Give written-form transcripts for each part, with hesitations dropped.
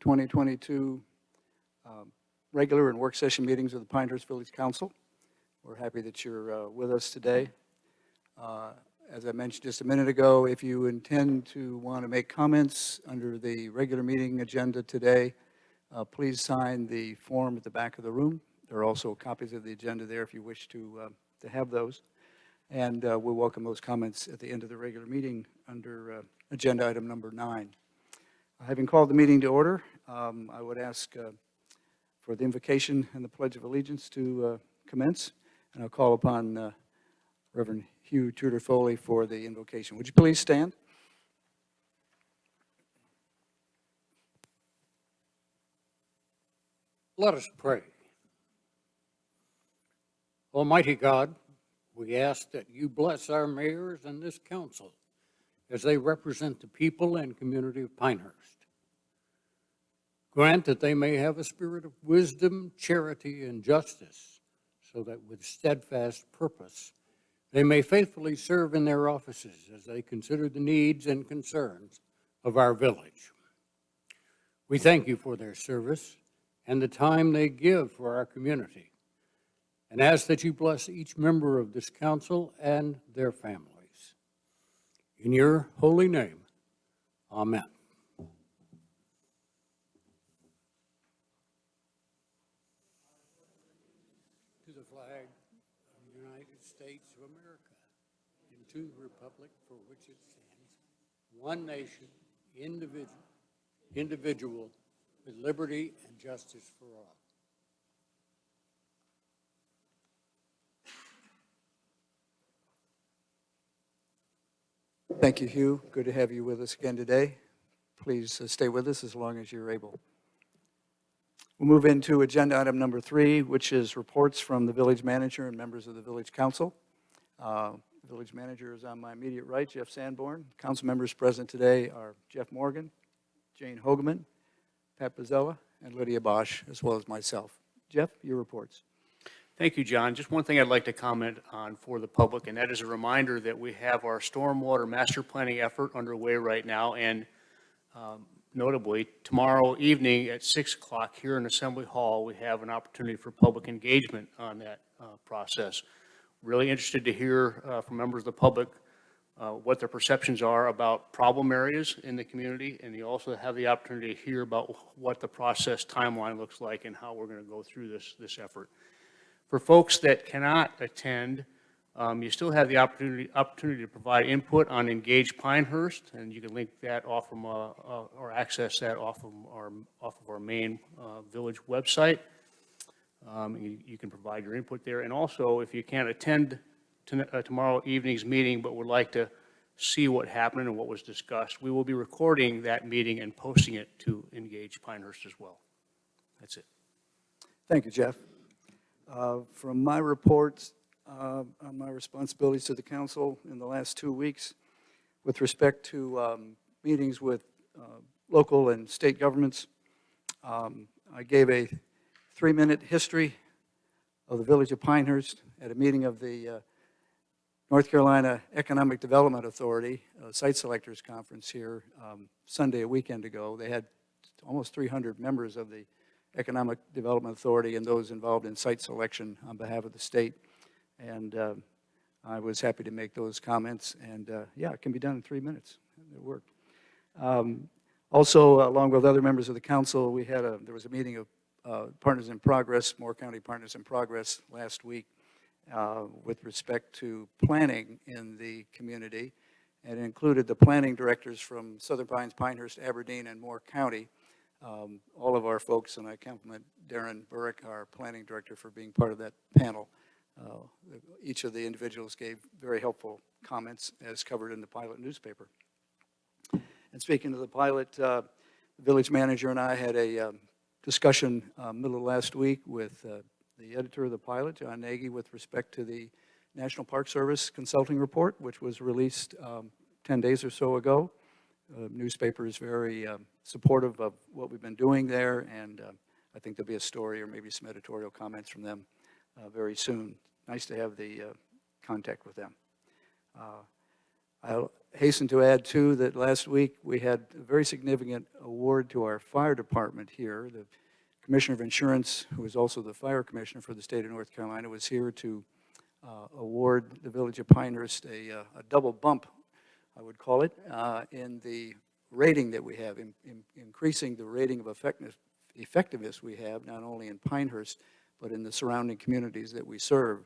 2022 regular and work session meetings of the Pinehurst Village Council. We're happy that you're with us today. As I mentioned just a minute ago, if you intend to want to make comments under the regular meeting agenda today, please sign the form at the back of the room. There are also copies of the agenda there if you wish to have those. And we'll welcome those comments at the end of the regular meeting under agenda item number 9. Having called the meeting to order, I would ask for the invocation and the Pledge of Allegiance to commence. And I'll call upon Reverend Hugh Tudor Foley for the invocation. Would you please stand? Let us pray. Almighty God, we ask that you bless our mayors and this council as they represent the people and community of Pinehurst. Grant that they may have a spirit of wisdom, charity, and justice, so that with steadfast purpose they may faithfully serve in their offices as they consider the needs and concerns of our village. We thank you for their service and the time they give for our community, and ask that you bless each member of this council and their families. In your holy name, amen. To the flag of the United States of America, and to the republic for which it stands, one nation, individual, with liberty and justice for all. Thank you, Hugh. Good to have you with us again today. Please stay with us as long as you're able. We'll move into agenda item number 3, which is reports from the village manager and members of the village council. Village manager is on my immediate right, Jeff Sanborn. Council members present today are Jeff Morgan, Jane Hogeman, Pat Pizzella, and Lydia Bosch, as well as myself. Jeff, your reports. Thank you, John. Just one thing I'd like to comment on for the public, and that is a reminder that we have our stormwater master planning effort underway right now, and notably, tomorrow evening at 6 o'clock here in Assembly Hall, we have an opportunity for public engagement on that process. Really interested to hear from members of the public what their perceptions are about problem areas in the community, and you also have the opportunity to hear about what the process timeline looks like and how we're going to go through this effort. For folks that cannot attend, you still have the opportunity to provide input on Engage Pinehurst, and you can link that off from or access that off of our main village website. You can provide your input there, and also if you can't attend tomorrow evening's meeting but would like to see what happened and what was discussed, we will be recording that meeting and posting it to Engage Pinehurst as well. That's it. Thank you, Jeff. From my reports on my responsibilities to the council in the last 2 weeks with respect to meetings with local and state governments, I gave a 3-minute history of the village of Pinehurst at a meeting of the North Carolina Economic Development Authority Site Selectors Conference here Sunday, a weekend ago. They had almost 300 members of the Economic Development Authority and those involved in site selection on behalf of the state. And I was happy to make those comments. And yeah, it can be done in 3 minutes. It worked. Also, along with other members of the council, there was a meeting of Partners in Progress, Moore County Partners in Progress last week with respect to planning in the community. And it included the planning directors from Southern Pines, Pinehurst, Aberdeen, and Moore County. All of our folks, and I compliment Darren Burrick, our planning director, for being part of that panel. Each of the individuals gave very helpful comments as covered in the Pilot newspaper. And speaking of the Pilot, the village manager and I had a discussion middle of last week with the editor of the Pilot, John Nagy, with respect to the National Park Service consulting report, which was released 10 days or so ago. The newspaper is very supportive of what we've been doing there, and I think there'll be a story or maybe some editorial comments from them very soon. Nice to have the contact with them. hasten to add, too, that last week we had a very significant award to our fire department here. The Commissioner of Insurance, who is also the fire commissioner for the state of North Carolina, was here to award the village of Pinehurst a double bump, I would call it, in the rating that we have, increasing the rating of effectiveness we have, not only in Pinehurst, but in the surrounding communities that we serve.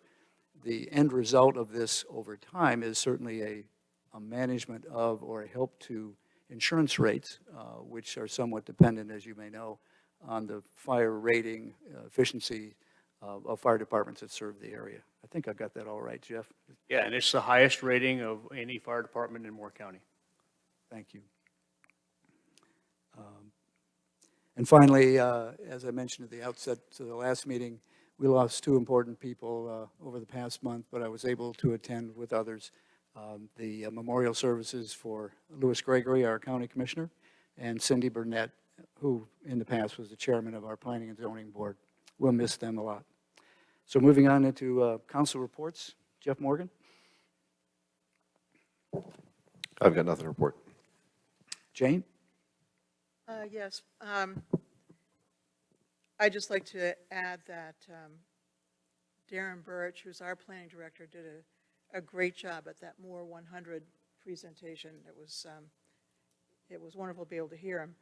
The end result of this over time is certainly a management of or a help to insurance rates, which are somewhat dependent, as you may know, on the fire rating efficiency of fire departments that serve the area. I think I got that all right, Jeff. Yeah, and it's the highest rating of any fire department in Moore County. Thank you. And finally, as I mentioned at the outset to the last meeting, we lost two important people over the past month, but I was able to attend with others the memorial services for Louis Gregory, our county commissioner, and Cindy Burnett, who in the past was the chairman of our planning and zoning board. We'll miss them a lot. So moving on into council reports. Jeff Morgan. I've got nothing to report. Jane? Yes. I'd just like to add that Darren Birch, who's our planning director, did a great job at that Moore 100 presentation. It was wonderful to be able to hear him.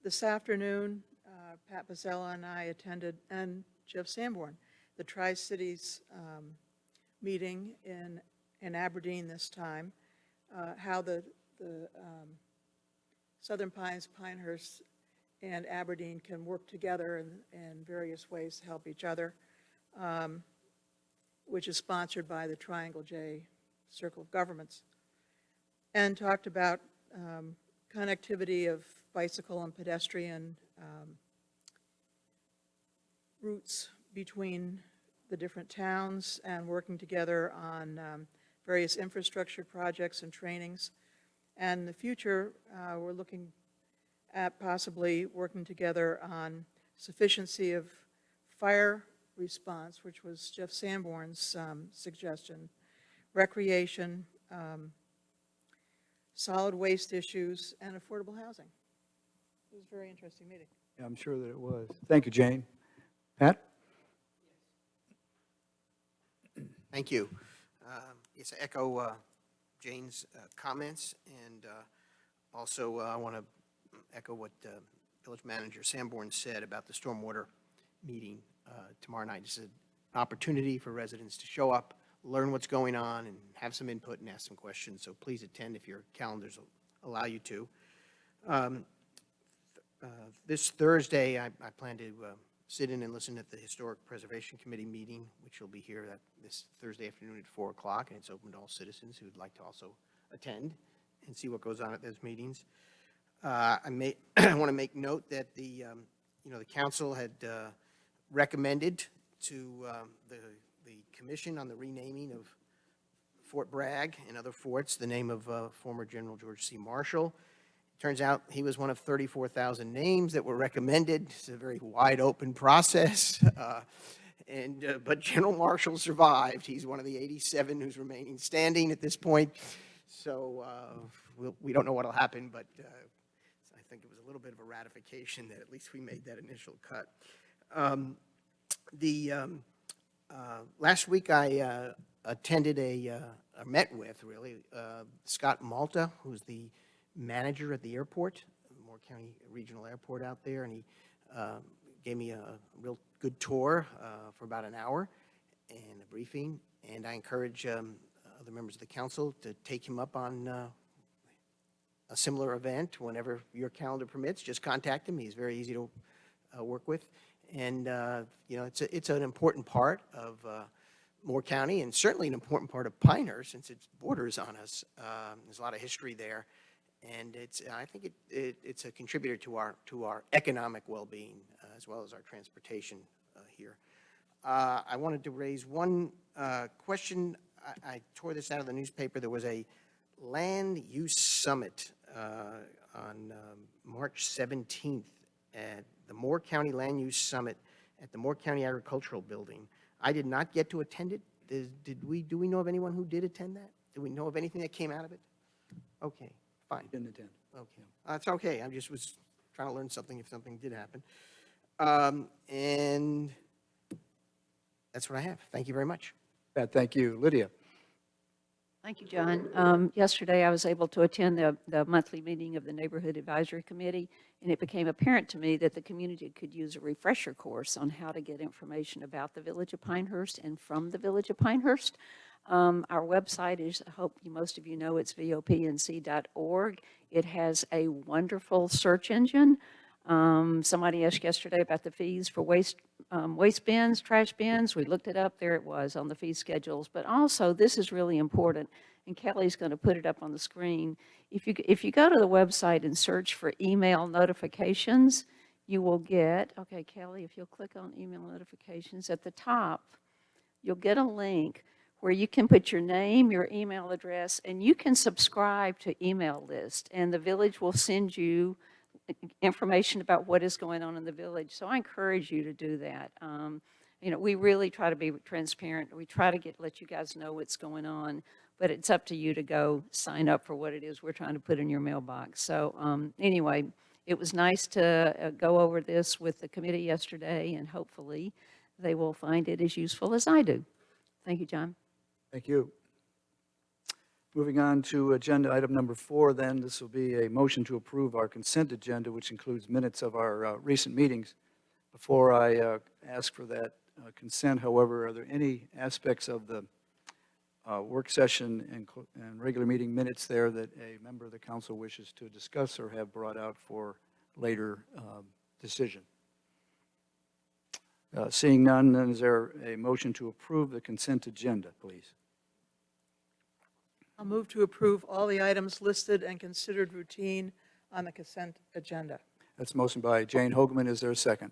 This afternoon, Pat Bozzella and I attended, and Jeff Sanborn, the Tri-Cities meeting in Aberdeen this time, how the Southern Pines, Pinehurst, and Aberdeen can work together in various ways to help each other, which is sponsored by the Triangle J Circle of Governments, and talked about connectivity of bicycle and pedestrian routes between the different towns and working together on various infrastructure projects and trainings. And in the future, we're looking at possibly working together on sufficiency of fire response, which was Jeff Sanborn's suggestion, recreation, solid waste issues, and affordable housing. It was a very interesting meeting. Yeah, I'm sure that it was. Thank you, Jane. Pat? Thank you. Yes, I echo Jane's comments, and also I want to echo what Village Manager Sanborn said about the stormwater meeting tomorrow night. It's an opportunity for residents to show up, learn what's going on, and have some input and ask some questions. So please attend if your calendars allow you to. This Thursday, I plan to sit in and listen at the Historic Preservation Committee meeting, which will be here this Thursday afternoon at 4 o'clock, and it's open to all citizens who would like to also attend and see what goes on at those meetings. I want to make note that the council had recommended to the commission on the renaming of Fort Bragg and other forts the name of former General George C. Marshall. Turns out he was one of 34,000 names that were recommended. It's a very wide open process, but General Marshall survived. He's one of the 87 who's remaining standing at this point. So we don't know what will happen, but I think it was a little bit of a ratification that at least we made that initial cut. Last week I attended met with Scott Malta, who's the manager at the airport, Moore County Regional Airport out there, and he gave me a real good tour for about an hour and a briefing, and I encourage other members of the council to take him up on a similar event whenever your calendar permits. Just contact him. He's very easy to work with, and it's an important part of Moore County, and certainly an important part of Pinehurst since it borders on us. There's a lot of history there. And I think it's a contributor to our economic well-being as well as our transportation here. I wanted to raise one question. I tore this out of the newspaper. There was a land use summit on March 17th at the Moore County Land Use Summit at the Moore County Agricultural Building. I did not get to attend it. Do we know of anyone who did attend that? Do we know of anything that came out of it? Okay, fine. Didn't attend. Okay, that's okay. I just was trying to learn something if something did happen. And that's what I have. Thank you very much. Pat, thank you. Lydia? Thank you, John. Yesterday, I was able to attend the monthly meeting of the Neighborhood Advisory Committee, and it became apparent to me that the community could use a refresher course on how to get information about the Village of Pinehurst and from the Village of Pinehurst. Our website is, I hope most of you know, it's vopnc.org. It has a wonderful search engine. Somebody asked yesterday about the fees for waste bins, trash bins. We looked it up. There it was on the fee schedules. But also, this is really important, and Kelly's going to put it up on the screen. If you go to the website and search for email notifications, you will get, okay, Kelly, if you'll click on email notifications at the top, you'll get a link where you can put your name, your email address, and you can subscribe to email list, and the village will send you information about what is going on in the village. So I encourage you to do that. We really try to be transparent. We try to let you guys know what's going on, but it's up to you to go sign up for what it is we're trying to put in your mailbox. So anyway, it was nice to go over this with the committee yesterday, and hopefully they will find it as useful as I do. Thank you, John. Thank you. Moving on to agenda item number 4, then, this will be a motion to approve our consent agenda, which includes minutes of our recent meetings. Before I ask for that consent, however, are there any aspects of the work session and regular meeting minutes there that a member of the council wishes to discuss or have brought out for later decision? Seeing none, then is there a motion to approve the consent agenda, please? I'll move to approve all the items listed and considered routine on the consent agenda. That's a motion by Jane Hogeman. Is there a second?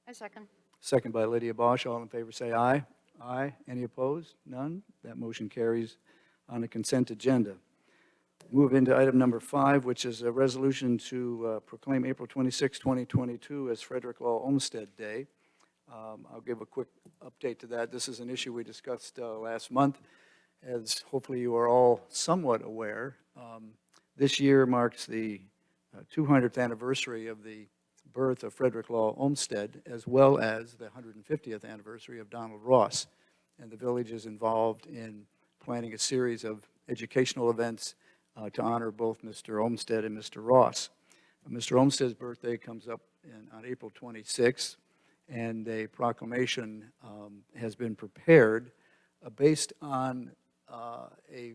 A second. Second by Lydia Bosch. All in favor say aye. Aye. Any opposed? None. That motion carries on the consent agenda. Move into item number 5, which is a resolution to proclaim April 26, 2022 as Frederick Law Olmsted Day. I'll give a quick update to that. This is an issue we discussed last month. As hopefully you are all somewhat aware, this year marks the 200th anniversary of the birth of Frederick Law Olmsted, as well as the 150th anniversary of Donald Ross. And the village is involved in planning a series of educational events to honor both Mr. Olmsted and Mr. Ross. Mr. Olmsted's birthday comes up on April 26th, and a proclamation has been prepared based on a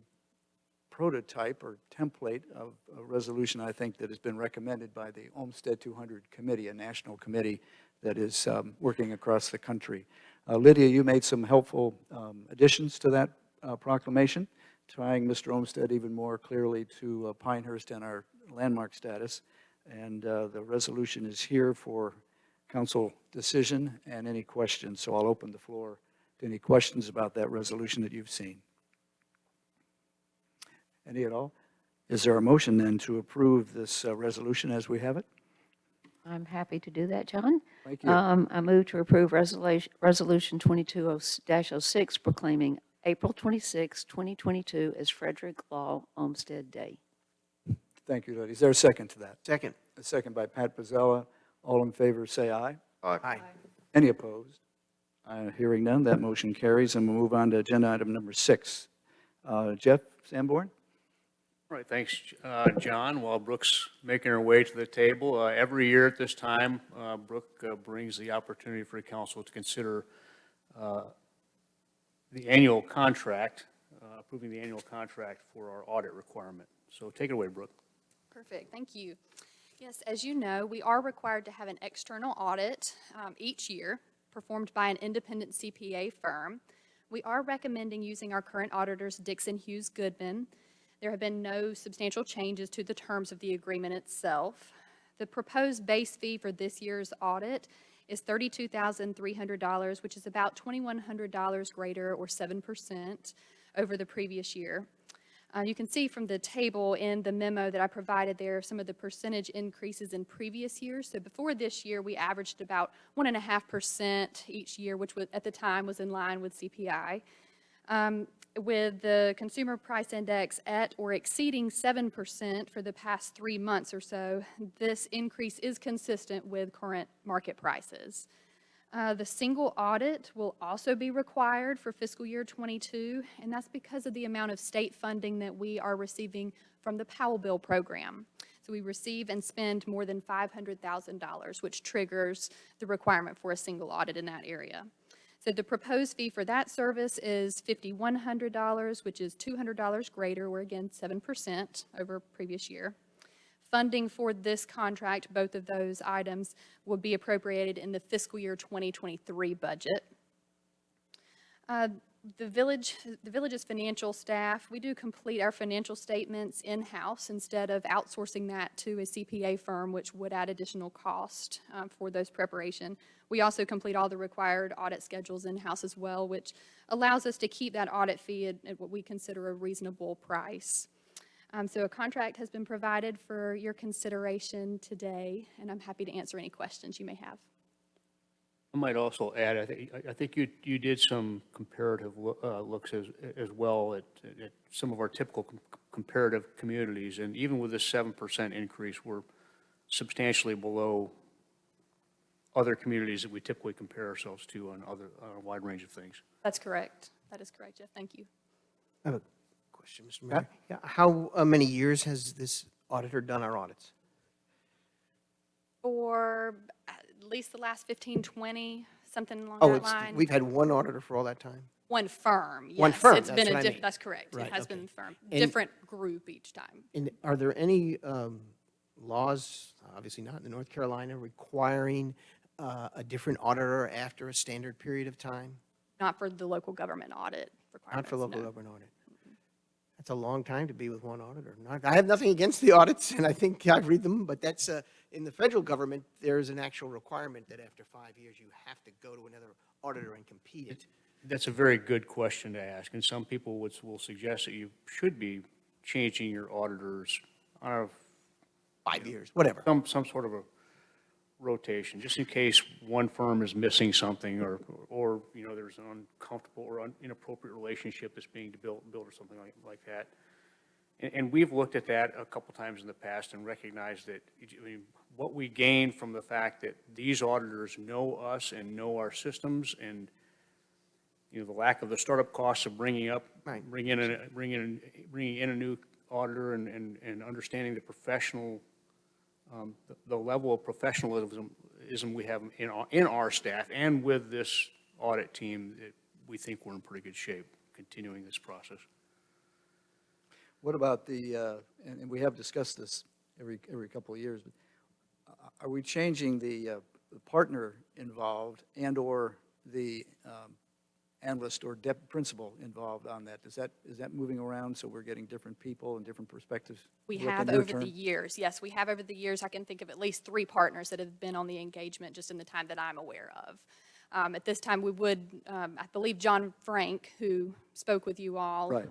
prototype or template of a resolution, I think, that has been recommended by the Olmsted 200 Committee, a national committee that is working across the country. Lydia, you made some helpful additions to that proclamation, tying Mr. Olmsted even more clearly to Pinehurst and our landmark status. And the resolution is here for council decision and any questions. So I'll open the floor to any questions about that resolution that you've seen. Any at all? Is there a motion then to approve this resolution as we have it? I'm happy to do that, John. Thank you. I move to approve Resolution 22-06 proclaiming April 26, 2022 as Frederick Law Olmsted Day. Thank you, Lydia. Is there a second to that? Second. A second by Pat Pizzella. All in favor say aye. Aye. Any opposed? Hearing none, that motion carries, and we'll move on to agenda item number 6. Jeff Sanborn? All right, thanks, John. While Brooke's making her way to the table, every year at this time, Brooke brings the opportunity for the council to consider the annual contract, approving the annual contract for our audit requirement. So take it away, Brooke. Perfect, thank you. Yes, as you know, we are required to have an external audit each year performed by an independent CPA firm. We are recommending using our current auditors, Dixon Hughes Goodman. There have been no substantial changes to the terms of the agreement itself. The proposed base fee for this year's audit is $32,300, which is about $2,100 greater, or 7%, over the previous year. You can see from the table in the memo that I provided there some of the percentage increases in previous years. So before this year, we averaged about 1.5% each year, which at the time was in line with CPI. With the consumer price index at or exceeding 7% for the past 3 months or so, this increase is consistent with current market prices. The single audit will also be required for fiscal year '22, and that's because of the amount of state funding that we are receiving from the Powell Bill program. So we receive and spend more than $500,000, which triggers the requirement for a single audit in that area. So the proposed fee for that service is $5,100, which is $200 greater, or again 7% over previous year. Funding for this contract, both of those items, will be appropriated in the fiscal year 2023 budget. The village's financial staff, we do complete our financial statements in-house instead of outsourcing that to a CPA firm, which would add additional cost for those preparation. We also complete all the required audit schedules in-house as well, which allows us to keep that audit fee at what we consider a reasonable price. So a contract has been provided for your consideration today, and I'm happy to answer any questions you may have. I might also add, I think you did some comparative looks as well at some of our typical comparative communities, and even with this 7% increase, we're substantially below other communities that we typically compare ourselves to on a wide range of things. That's correct. That is correct, Jeff. Thank you. I have a question, Mr. Mayor. Yeah, how many years has this auditor done our audits? For at least the last 15, 20, something along Oh, that line. we've had one auditor for all that time? One firm, yes. One firm, It's that's been what I mean. That's correct. Right, It has okay. been firm. And- Different group each time. And are there any laws, obviously not in North Carolina, requiring a different auditor after a standard period of time? Not for the local government audit requirements. Not for local no. government audit? That's a long time to be with one auditor. I have nothing against the audits, and I think I've read them, but that's, in the federal government, there's an actual requirement that after 5 years, you have to go to another auditor and compete it. That's a very good question to ask, and some people will suggest that you should be changing your auditors on 5 years, whatever. some sort of a rotation, just in case one firm is missing something, or there's an uncomfortable or inappropriate relationship that's being built or something like that. And we've looked at that a couple times in the past and recognized that what we gain from the fact that these auditors know us and know our systems, and the lack of the startup costs of bringing in a new auditor and understanding the professional. The level of professionalism we have in our staff and with this audit team, we think we're in pretty good shape continuing this process. What about and we have discussed this every couple of years, but are we changing the partner involved and/or the analyst or principal involved on that? Is that moving around so we're getting different people and different perspectives? We Look have in your over term? the years. Yes, we have over the years. I can think of at least 3 partners that have been on the engagement just in the time that I'm aware of. At this time, we would, I believe John Frank, who spoke with you all Right.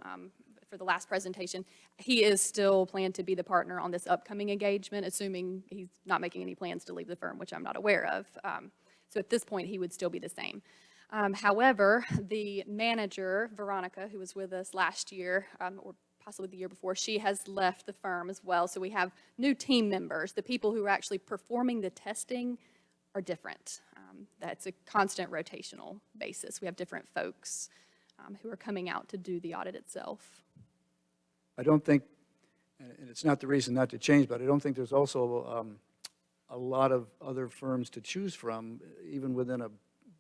For the last presentation, he is still planned to be the partner on this upcoming engagement, assuming he's not making any plans to leave the firm, which I'm not aware of. So at this point, he would still be the same. However, the manager, Veronica, who was with us last year, or possibly the year before, she has left the firm as well. So we have new team members. The people who are actually performing the testing are different. That's a constant rotational basis. We have different folks who are coming out to do the audit itself. I don't think, and it's not the reason not to change, but I don't think there's also a lot of other firms to choose from, even within a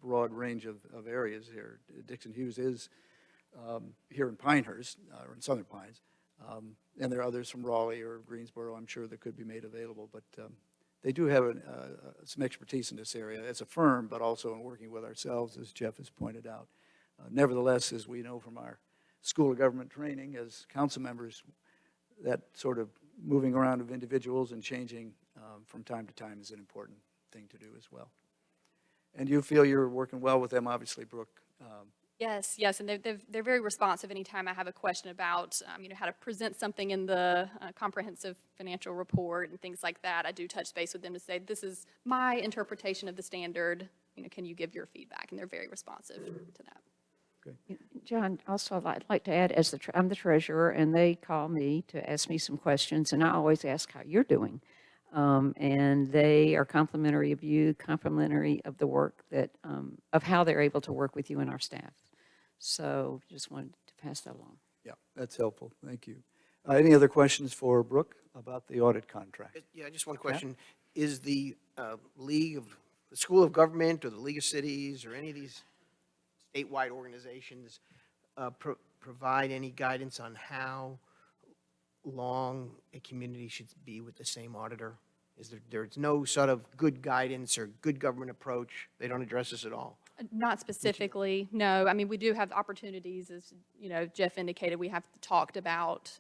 broad range of areas here. Dixon Hughes is here in Pinehurst, or in Southern Pines, and there are others from Raleigh or Greensboro, I'm sure, that could be made available, but they do have some expertise in this area as a firm, but also in working with ourselves, as Jeff has pointed out. Nevertheless, as we know from our School of Government training as council members, that sort of moving around of individuals and changing from time to time is an important thing to do as well. And you feel you're working well with them, obviously, Brooke. Yes, and they're very responsive anytime I have a question about, how to present something in the comprehensive financial report and things like that. I do touch base with them to say, this is my interpretation of the standard. Can you give your feedback? And they're very responsive to that. Okay. John, also I'd like to add, as I'm the treasurer, and they call me to ask me some questions, and I always ask how you're doing. And they are complimentary of you, complimentary of the work that, of how they're able to work with you and our staff. So just wanted to pass that along. Yeah, that's helpful. Thank you. Any other questions for Brooke about the audit contract? Yeah, just one question. Is the the School of Government or the League of Cities or any of these statewide organizations provide any guidance on how long a community should be with the same auditor? Is there's no sort of good guidance or good government approach? They don't address this at all? Not specifically, no. I mean, we do have opportunities, as, you know, Jeff indicated, we have talked about,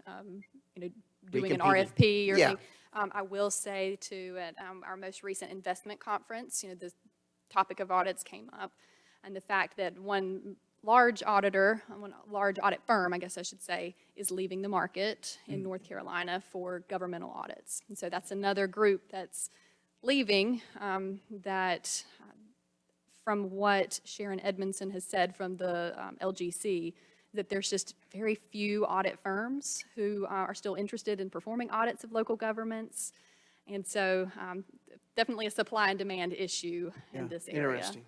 you know, doing an Recompeting. RFP or Yeah. something. I will say too, at our most recent investment conference, you know, the topic of audits came up, and the fact that one large auditor, one large audit firm, I guess I should say, is leaving the market in North Carolina for governmental audits. And so that's another group that's leaving that, from what Sharon Edmondson has said from the LGC, that there's just very few audit firms who are still interested in performing audits of local governments. And so definitely a supply and demand issue in this area. Interesting.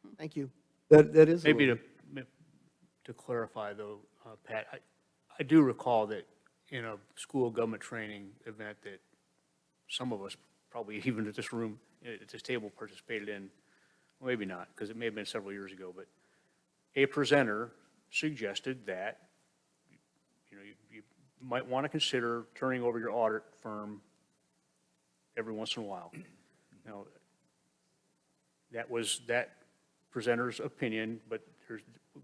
Okay. Thank you. That is a Maybe little- to clarify though, Pat, I do recall that in a school government training event that some of us, probably even at this room, at this table, participated in, well, maybe not, because it may have been several years ago, but a presenter suggested that, you know, you might want to consider turning over your audit firm every once in a while. Now, that was that presenter's opinion, but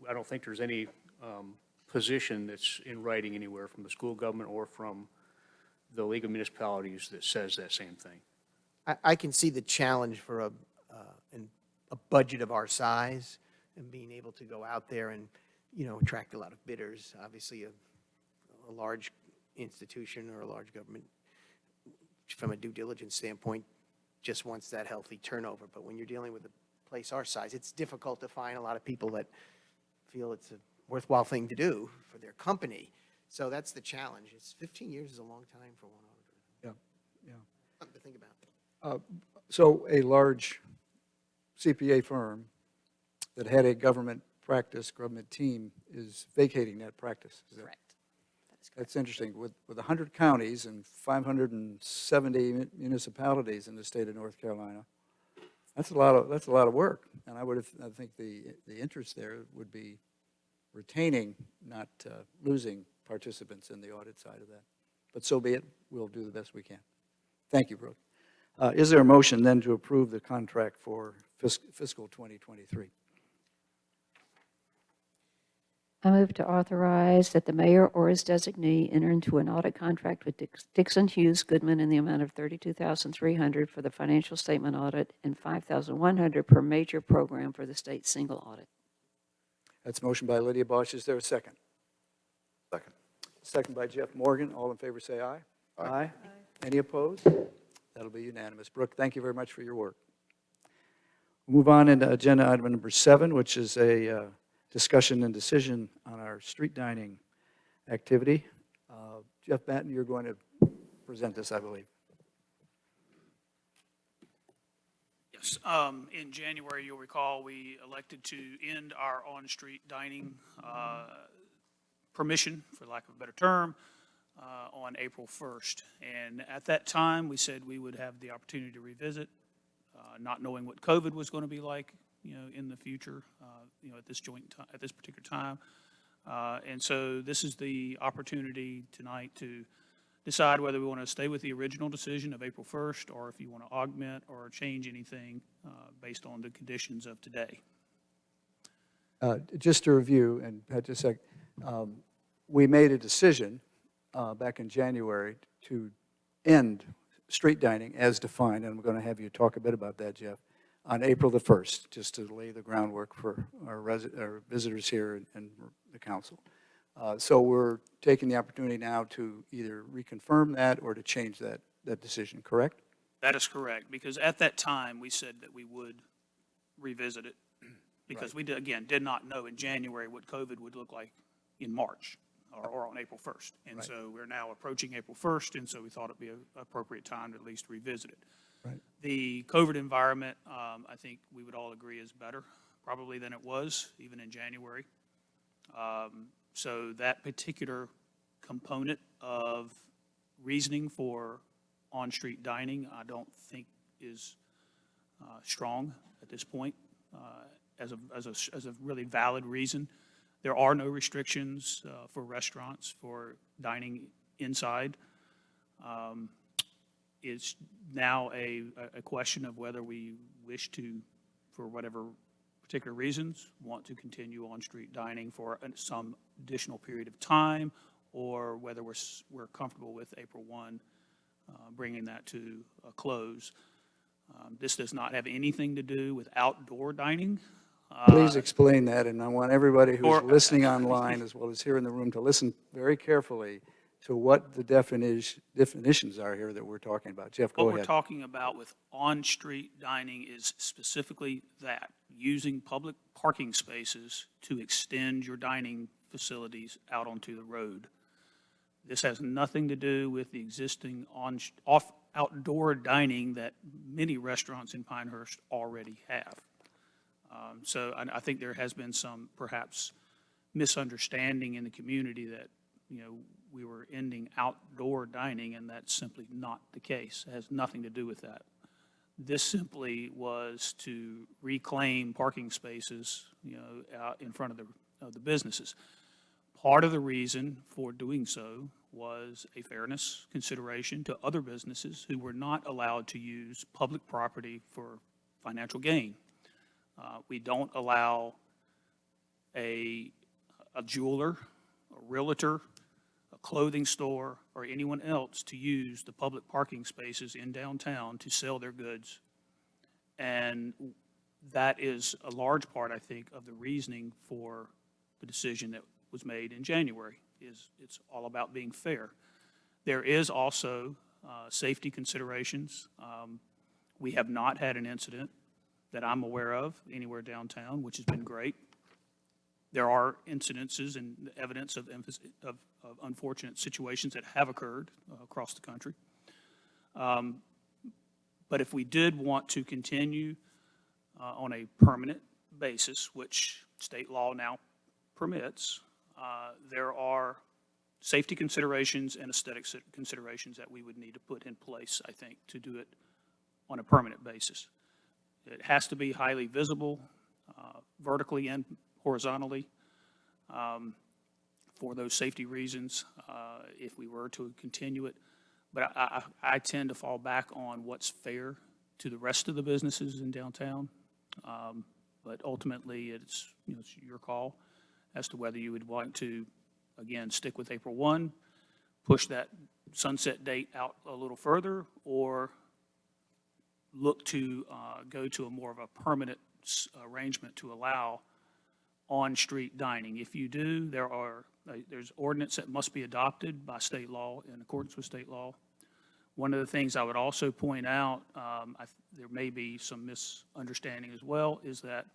I don't think there's any position that's in writing anywhere from the school government or from the League of Municipalities that says that same thing. I can see the challenge for a budget of our size and being able to go out there and, you know, attract a lot of bidders. Obviously, a large institution or a large government, from a due diligence standpoint, just wants that healthy turnover. But when you're dealing with a place our size, it's difficult to find a lot of people that feel it's a worthwhile thing to do for their company. So that's the challenge. 15 years is a long time for one auditor. Yeah. Something to think about. So a large CPA firm that had a government team is vacating that practice. Is that- Correct. That is correct. That's interesting. With 100 counties and 570 municipalities in the state of North Carolina, that's a lot of work. And I think the interest there would be retaining, not losing participants in the audit side of that. But so be it. We'll do the best we can. Thank you, Brooke. Is there a motion then to approve the contract for fiscal 2023? I move to authorize that the mayor or his designee enter into an audit contract with Dixon Hughes Goodman in the amount of $32,300 for the financial statement audit and $5,100 per major program for the state single audit. That's a motion by Lydia Bosch. Is there a second? Second. Second by Jeff Morgan. All in favor say aye. Aye. Any opposed? That'll be unanimous. Brooke, thank you very much for your work. We'll move on into agenda item number 7, which is a discussion and decision on our street dining activity. Jeff Batten, you're going to present this, I believe. Yes, in January, you'll recall, we elected to end our on-street dining permission, for lack of a better term, on April 1st. And at that time, we said we would have the opportunity to revisit, not knowing what COVID was going to be like, you know, in the future, you know, at this particular time. And so this is the opportunity tonight to decide whether we want to stay with the original decision of April 1st, or if you want to augment or change anything based on the conditions of today. Just to review, and just a sec, we made a decision back in January to end street dining as defined, and I'm going to have you talk a bit about that, Jeff, on April the 1st, just to lay the groundwork for our visitors here and the council. So we're taking the opportunity now to either reconfirm that or to change that decision, correct? That is correct, because at that time, we said that we would revisit it. Because we, again, did not know in January what COVID would look like in March or on April 1st. And so we're now approaching April 1st, and so we thought it'd be an appropriate time to at least revisit it. Right. The COVID environment, I think we would all agree is better probably than it was even in January. So that particular component of reasoning for on-street dining, I don't think is strong at this point as a really valid reason. There are no restrictions for restaurants for dining inside. It's now a question of whether we wish to, for whatever particular reasons, want to continue on-street dining for some additional period of time, or whether we're comfortable with April 1 bringing that to a close. This does not have anything to do with outdoor dining. Please explain that, and I want everybody who's Or- listening online as well as here in the room to listen very carefully to what the definitions are here that we're talking about. Jeff, go What we're ahead. talking about with on-street dining is specifically that, using public parking spaces to extend your dining facilities out onto the road. This has nothing to do with the existing outdoor dining that many restaurants in Pinehurst already have. So I think there has been some perhaps misunderstanding in the community that, we were ending outdoor dining, and that's simply not the case. It has nothing to do with that. This simply was to reclaim parking spaces, out in front of the businesses. Part of the reason for doing so was a fairness consideration to other businesses who were not allowed to use public property for financial gain. We don't allow a jeweler, a realtor, a clothing store, or anyone else to use the public parking spaces in downtown to sell their goods. And that is a large part, I think, of the reasoning for the decision that was made in January, is it's all about being fair. There is also safety considerations. We have not had an incident that I'm aware of anywhere downtown, which has been great. There are incidences and evidence of unfortunate situations that have occurred across the country. But if we did want to continue on a permanent basis, which state law now permits, there are safety considerations and aesthetic considerations that we would need to put in place, I think, to do it on a permanent basis. It has to be highly visible, vertically and horizontally, for those safety reasons, if we were to continue it. But I tend to fall back on what's fair to the rest of the businesses in downtown. But ultimately, it's your call as to whether you would want to, again, stick with April 1, push that sunset date out a little further, or look to go to a more of a permanent arrangement to allow on-street dining. If you do, there's ordinance that must be adopted by state law in accordance with state law. One of the things I would also point out, there may be some misunderstanding as well, is that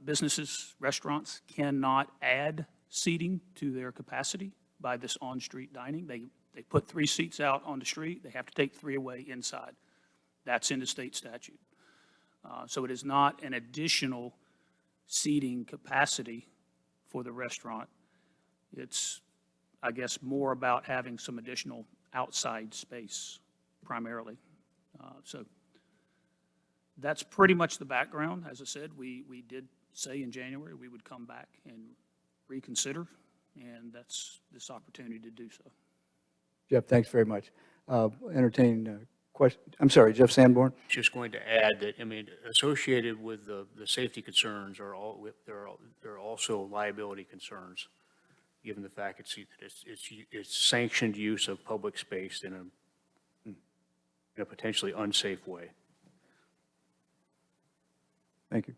businesses, restaurants cannot add seating to their capacity by this on-street dining. They put 3 seats out on the street. They have to take 3 away inside. That's in the state statute. So it is not an additional seating capacity for the restaurant. It's, I guess, more about having some additional outside space primarily. So that's pretty much the background. As I said, we did say in January we would come back and reconsider, and that's this opportunity to do so. Jeff, thanks very much. Entertain question. I'm sorry, Jeff Sanborn? Just going to add that, associated with the safety concerns there are also liability concerns, given the fact it's sanctioned use of public space in a potentially unsafe way. Thank you.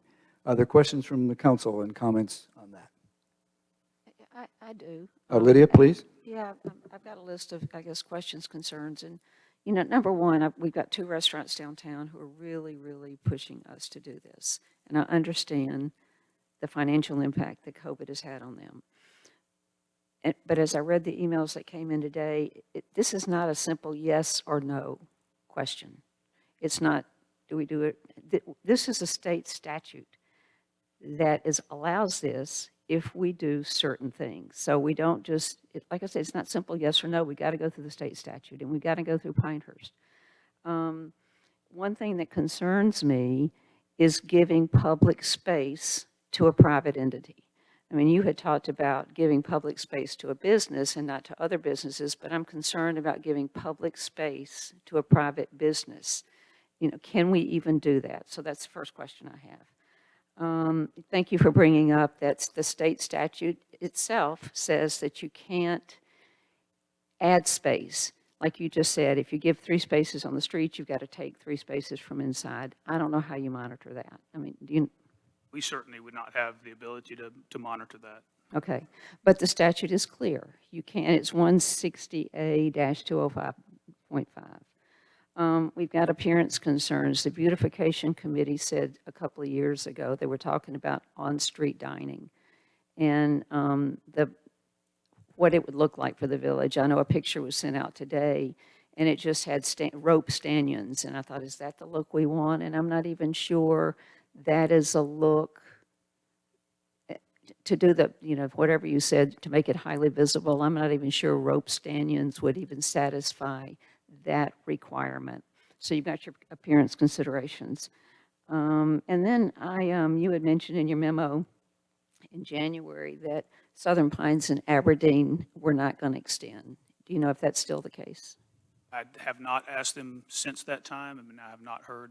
Are there questions from the council and comments on that? I do. Lydia, please. Yeah, I've got a list of, I guess, questions, concerns, and, number one, we've got 2 restaurants downtown who are really, really pushing us to do this. And I understand the financial impact that COVID has had on them. But as I read the emails that came in today, this is not a simple yes or no question. It's not, do we do it? This is a state statute that allows this if we do certain things. So we don't just, like I said, it's not simple yes or no. We got to go through the state statute, and we got to go through Pinehurst. One thing that concerns me is giving public space to a private entity. I mean, you had talked about giving public space to a business and not to other businesses, but I'm concerned about giving public space to a private business. You know, can we even do that? So that's the first question I have. Thank you for bringing up that the state statute itself says that you can't add space. Like you just said, if you give 3 spaces on the street, you've got to take 3 spaces from inside. I don't know how you monitor that. I mean, do you? We certainly would not have the ability to monitor that. Okay, but the statute is clear. You can, it's 160A-205.5. We've got appearance concerns. The Beautification Committee said a couple of years ago, they were talking about on-street dining and what it would look like for the village. I know a picture was sent out today, and it just had rope stanchions, and I thought, is that the look we want? And I'm not even sure that is a look to do the, you know, whatever you said, to make it highly visible. I'm not even sure rope stanchions would even satisfy that requirement. So you've got your appearance considerations. And then you had mentioned in your memo in January that Southern Pines and Aberdeen were not going to extend. Do you know if that's still the case? I have not asked them since that time. I mean, I have not heard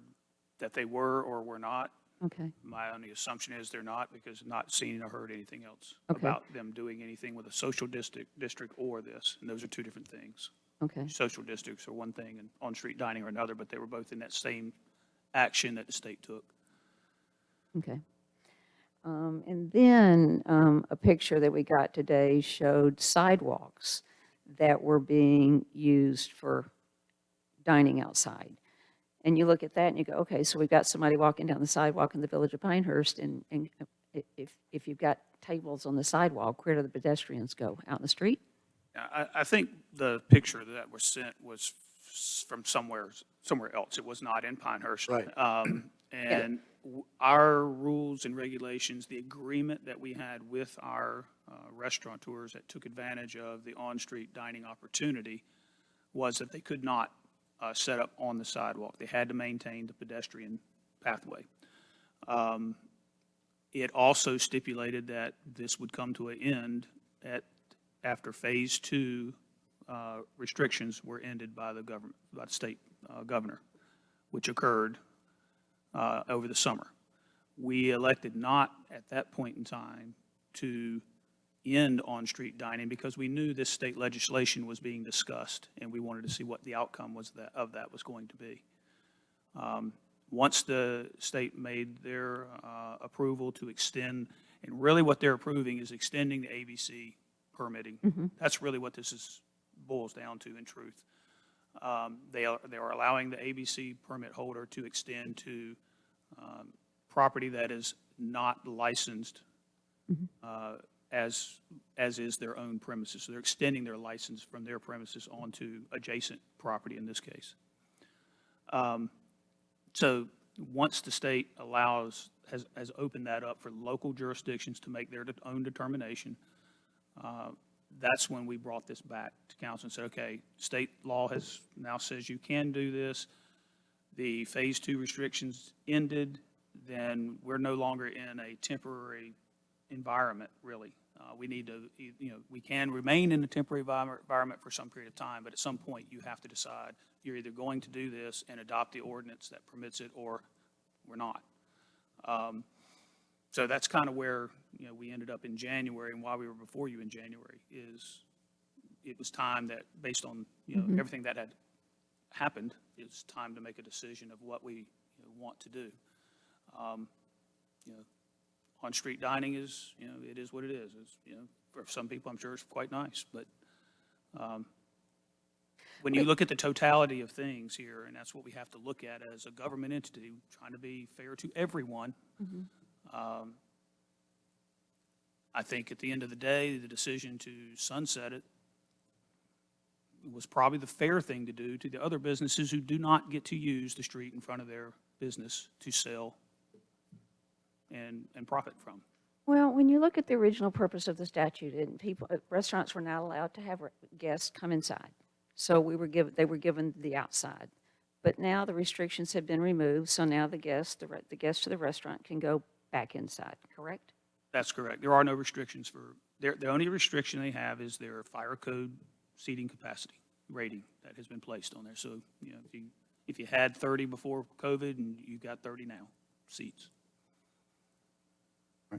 that they were or were not. Okay. My only assumption is they're not, because I've not seen or heard anything else Okay. about them doing anything with a social district or this, and those are 2 different things. Okay. Social districts are one thing and on-street dining are another, but they were both in that same action that the state took. Okay. And then a picture that we got today showed sidewalks that were being used for dining outside. And you look at that and you go, okay, so we've got somebody walking down the sidewalk in the village of Pinehurst, and if you've got tables on the sidewalk, where do the pedestrians go? Out in the street? I think the picture that was sent was from somewhere else. It was not in Pinehurst. Right. And our rules and regulations, the agreement that we had with our restaurateurs that took advantage of the on-street dining opportunity was that they could not set up on the sidewalk. They had to maintain the pedestrian pathway. It also stipulated that this would come to an end after phase 2 restrictions were ended by the state governor, which occurred over the summer. We elected not at that point in time to end on-street dining because we knew this state legislation was being discussed, and we wanted to see what the outcome of that was going to be. Once the state made their approval to extend, and really what they're approving is extending the ABC permitting. Mm-hmm. That's really what this boils down to in truth. They are allowing the ABC permit holder to extend to property that is not licensed as is their own premises. So they're extending their license from their premises onto adjacent property in this case. So once the state has opened that up for local jurisdictions to make their own determination, that's when we brought this back to council and said, okay, state law now says you can do this. The phase 2 restrictions ended, then we're no longer in a temporary environment, really. We need to, we can remain in a temporary environment for some period of time, but at some point you have to decide you're either going to do this and adopt the ordinance that permits it, or we're not. So that's kind of where, we ended up in January, and why we were before you in January is it was time that, based on, everything that had happened, it's time to make a decision of what we want to do. On-street dining is, it is what it is. It's, for some people, I'm sure it's quite nice, but when you look at the totality of things here, and that's what we have to look at as a government entity, trying to be fair to everyone, I think at the end of the day, the decision to sunset it was probably the fair thing to do to the other businesses who do not get to use the street in front of their business to sell and profit from. Well, when you look at the original purpose of the statute, and restaurants were not allowed to have guests come inside. So they were given the outside. But now the restrictions have been removed, so now the guests to the restaurant can go back inside, correct? That's correct. There are no restrictions the only restriction they have is their fire code seating capacity rating that has been placed on there. So, if you had 30 before COVID and you've got 30 now seats.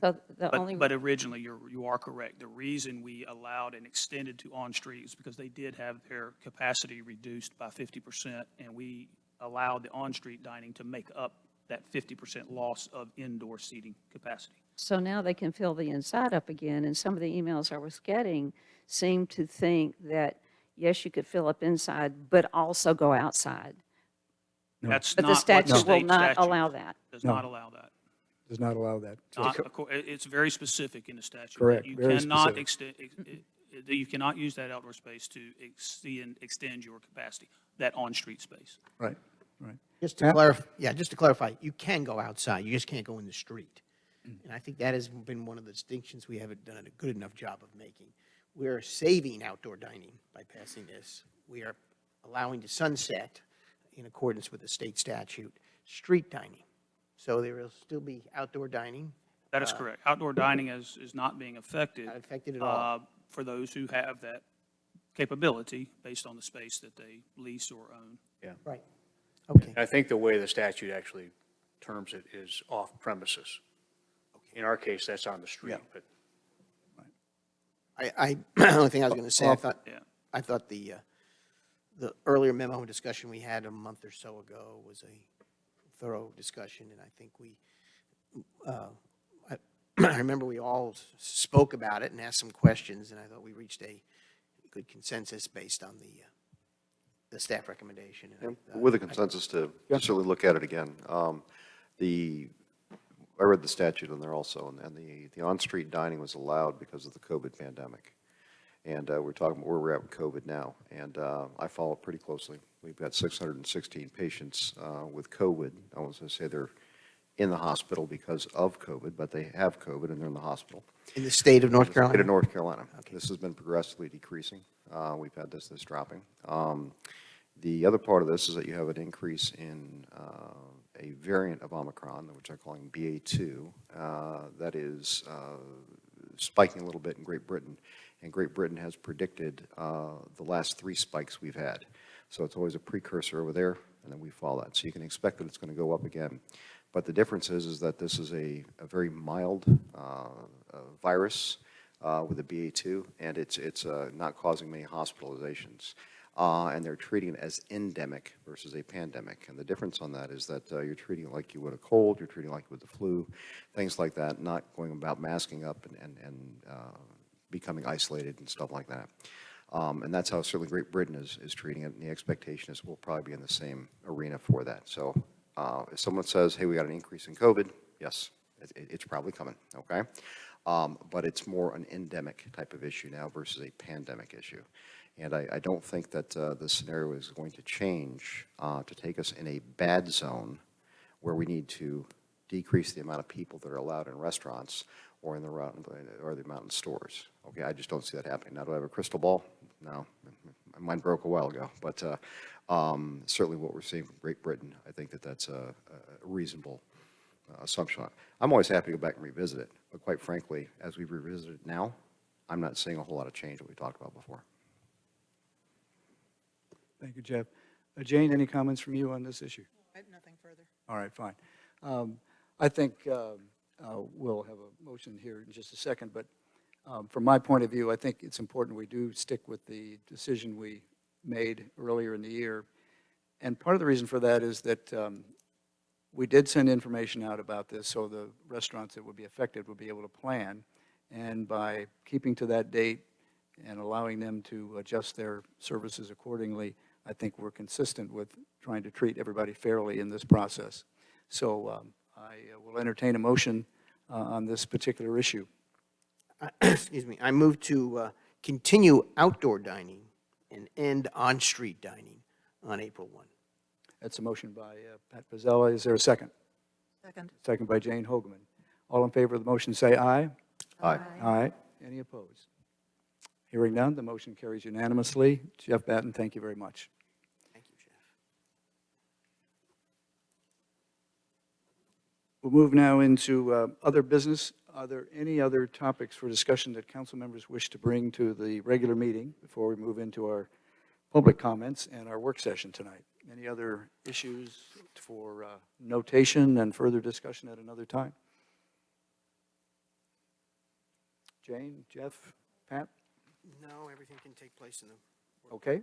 So the only. But originally, you are correct. The reason we allowed and extended to on-street is because they did have their capacity reduced by 50%, and we allowed the on-street dining to make up that 50% loss of indoor seating capacity. So now they can fill the inside up again, and some of the emails I was getting seemed to think that, yes, you could fill up inside, but also go outside. That's But not the what statute will state not statute allow that. Does No. not allow that. Does not allow that. It's very specific in the statute. Correct, You very cannot specific. you cannot use that outdoor space to extend your capacity, that on-street space. Right, right. Just to clarify, you can go outside, you just can't go in the street. And I think that has been one of the distinctions we haven't done a good enough job of making. We're saving outdoor dining by passing this. We are allowing to sunset, in accordance with the state statute, street dining. So there will still be outdoor dining. That is correct. Outdoor dining is not being affected. Not affected at all. For those who have that capability based on the space that they lease or own. Right. Okay. I think the way the statute actually terms it is off premises. In our case, that's on the street, Yeah. but The only thing I was going to say, Yeah. I thought the earlier memo discussion we had a month or so ago was a thorough discussion, and I think I remember we all spoke about it and asked some questions, and I thought we reached a good consensus based on the staff recommendation. And With a consensus to certainly look at it again. I read the statute in there also, and the on-street dining was allowed because of the COVID pandemic. And we're talking about where we're at with COVID now. And I follow it pretty closely. We've got 616 patients with COVID. I want to say they're in the hospital because of COVID, but they have COVID and they're in the hospital. in the state of North State Carolina? of North Carolina. Okay. This has been progressively decreasing. We've had this dropping. The other part of this is that you have an increase in a variant of Omicron, which I'm calling BA2, that is spiking a little bit in Great Britain. And Great Britain has predicted the last 3 spikes we've had. So it's always a precursor over there, and then we follow that. So you can expect that it's going to go up again. But the difference is that this is a very mild virus with a BA2, and it's not causing many hospitalizations. And they're treating it as endemic versus a pandemic. And the difference on that is that you're treating it like you would a cold, you're treating it like you would the flu, things like that, not going about masking up and becoming isolated and stuff like that. And that's how certainly Great Britain is treating it, and the expectation is we'll probably be in the same arena for that. So if someone says, hey, we got an increase in COVID, yes, it's probably coming, okay? But it's more an endemic type of issue now versus a pandemic issue. And I don't think that the scenario is going to change to take us in a bad zone where we need to decrease the amount of people that are allowed in restaurants or the amount in stores. Okay, I just don't see that happening. Now, do I have a crystal ball? No, mine broke a while ago. But certainly what we're seeing from Great Britain, I think that's a reasonable assumption. I'm always happy to go back and revisit it. But quite frankly, as we revisit it now, I'm not seeing a whole lot of change that we talked about before. Thank you, Jeff. Jane, any comments from you on this issue? I have nothing further. All right, fine. I think we'll have a motion here in just a second, but from my point of view, I think it's important we do stick with the decision we made earlier in the year. And part of the reason for that is that we did send information out about this so the restaurants that would be affected would be able to plan. And by keeping to that date and allowing them to adjust their services accordingly, I think we're consistent with trying to treat everybody fairly in this process. So I will entertain a motion on this particular issue. excuse me, I move to continue outdoor dining and end on-street dining on April 1. That's a motion by Pat Pizzella. Is there a second? Second. Second by Jane Hogeman. All in favor of the motion, say aye. Aye. Aye. Any opposed? Hearing none, the motion carries unanimously. Jeff Batten, thank you very much. Thank you, Jeff. We'll move now into other business. Are there any other topics for discussion that council members wish to bring to the regular meeting before we move into our public comments and our work session tonight? Any other issues for notation and further discussion at another time? Jane, Jeff, Pat? No, everything can take place in the... Okay.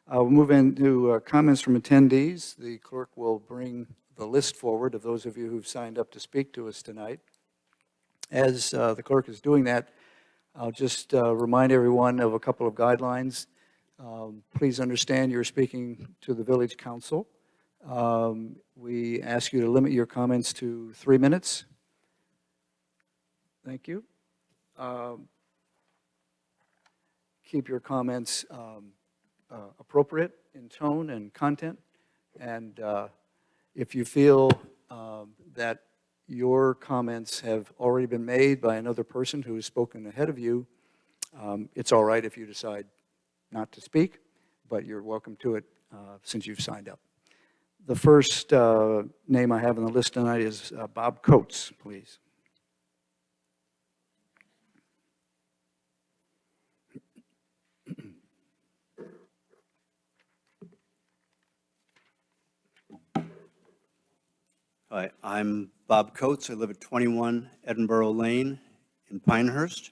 We'll move into comments from attendees. The clerk will bring the list forward of those of you who've signed up to speak to us tonight. As the clerk is doing that, I'll just remind everyone of a couple of guidelines. Please understand you're speaking to the village council. We ask you to limit your comments to 3 minutes. Thank you. Keep your comments appropriate in tone and content. And if you feel that your comments have already been made by another person who has spoken ahead of you, it's all right if you decide not to speak, but you're welcome to it since you've signed up. The first name I have on the list tonight is Bob Coates, please. Hi, I'm Bob Coates. I live at 21 Edinburgh Lane in Pinehurst.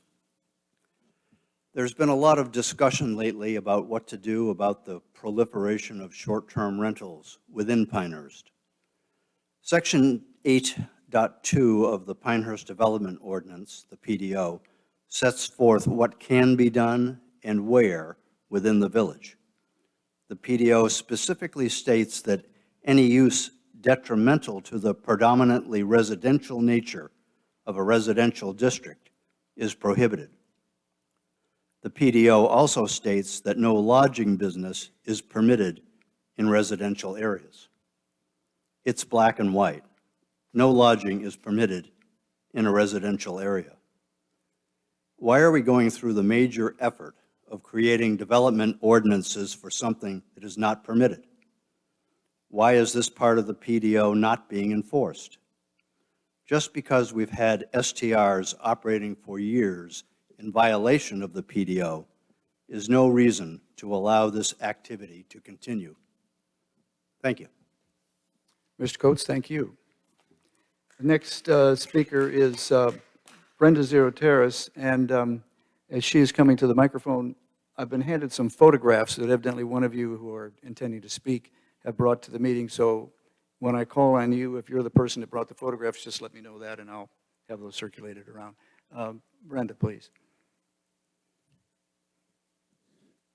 There's been a lot of discussion lately about what to do about the proliferation of short-term rentals within Pinehurst. Section 8.2 of the Pinehurst Development Ordinance, the PDO, sets forth what can be done and where within the village. The PDO specifically states that any use detrimental to the predominantly residential nature of a residential district is prohibited. The PDO also states that no lodging business is permitted in residential areas. It's black and white. No lodging is permitted in a residential area. Why are we going through the major effort of creating development ordinances for something that is not permitted? Why is this part of the PDO not being enforced? Just because we've had STRs operating for years in violation of the PDO is no reason to allow this activity to continue. Thank you. Mr. Coates, thank you. The next speaker is Brenda Zeroteris, and as she is coming to the microphone, I've been handed some photographs that evidently one of you who are intending to speak have brought to the meeting. So when I call on you, if you're the person that brought the photographs, just let me know that and I'll have those circulated around. Brenda, please.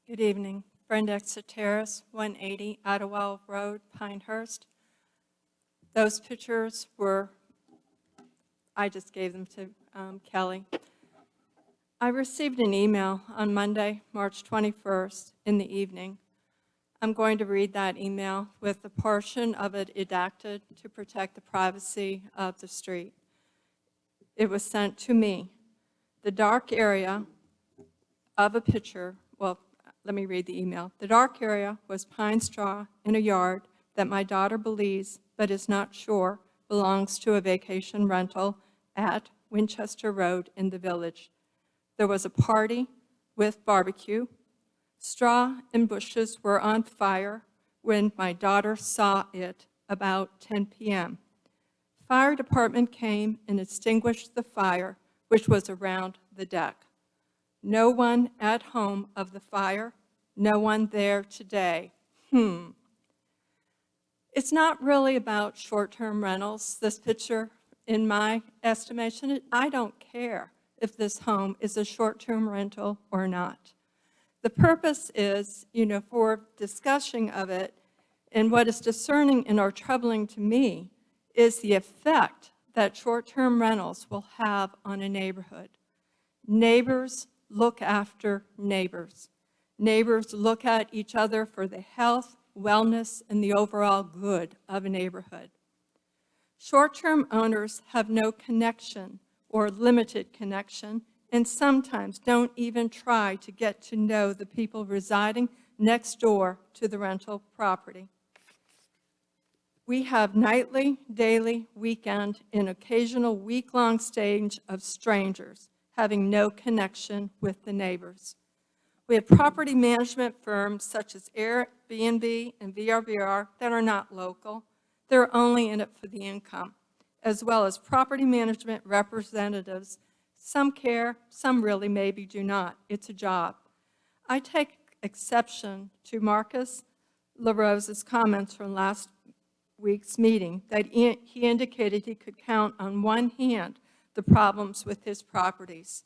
Good evening. Brenda Zeroteris, 180 Ottawa Road, Pinehurst. Those pictures were, I just gave them to Kelly. I received an email on Monday, March 21st in the evening. I'm going to read that email with the portion of it redacted to protect the privacy of the street. It was sent to me. The dark area of a picture, well, let me read the email. The dark area was pine straw in a yard that my daughter believes, but is not sure, belongs to a vacation rental at Winchester Road in the village. There was a party with barbecue. Straw and bushes were on fire when my daughter saw it about 10 p.m. Fire department came and extinguished the fire, which was around the deck. No one at home of the fire, no one there today. It's not really about short-term rentals, this picture, in my estimation. I don't care if this home is a short-term rental or not. The purpose is, for discussion of it, and what is discerning and or troubling to me is the effect that short-term rentals will have on a neighborhood. Neighbors look after neighbors. Neighbors look at each other for the health, wellness, and the overall good of a neighborhood. Short-term owners have no connection or limited connection, and sometimes don't even try to get to know the people residing next door to the rental property. We have nightly, daily, weekend, and occasional week-long stage of strangers having no connection with the neighbors. We have property management firms such as Airbnb and VRBR that are not local. They're only in it for the income, as well as property management representatives. Some care, some really maybe do not. It's a job. I take exception to Marcus LaRose's comments from last week's meeting that he indicated he could count on one hand the problems with his properties.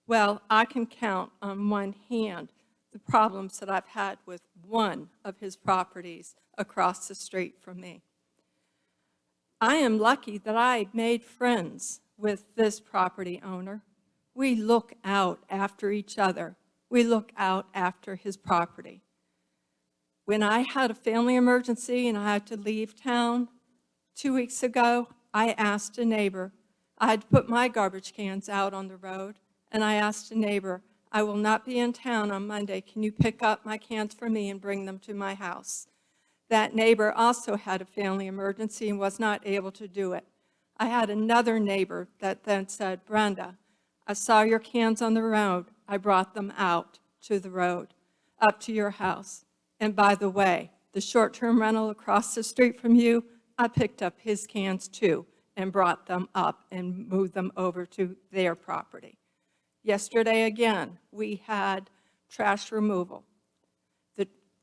Well, I can count on one hand the problems that I've had with one of his properties across the street from me. I am lucky that I made friends with this property owner. We look out after each other. We look out after his property. When I had a family emergency and I had to leave town 2 weeks ago, I asked a neighbor. I had to put my garbage cans out on the road, and I asked a neighbor, I will not be in town on Monday. Can you pick up my cans for me and bring them to my house? That neighbor also had a family emergency and was not able to do it. I had another neighbor that then said, Brenda, I saw your cans on the road. I brought them out to the road, up to your house. And by the way, the short-term rental across the street from you, I picked up his cans too and brought them up and moved them over to their property. Yesterday again, we had trash removal.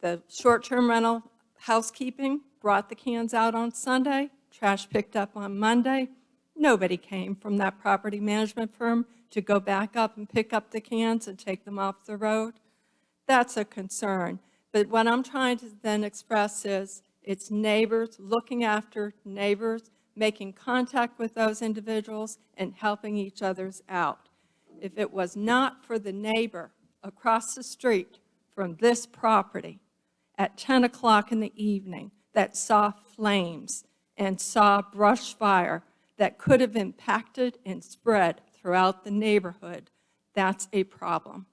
The short-term rental housekeeping brought the cans out on Sunday, trash picked up on Monday. Nobody came from that property management firm to go back up and pick up the cans and take them off the road. That's a concern. But what I'm trying to then express is it's neighbors looking after neighbors, making contact with those individuals, and helping each other's out. If it was not for the neighbor across the street from this property at 10 o'clock in the evening that saw flames and saw brush fire that could have impacted and spread throughout the neighborhood, that's a problem.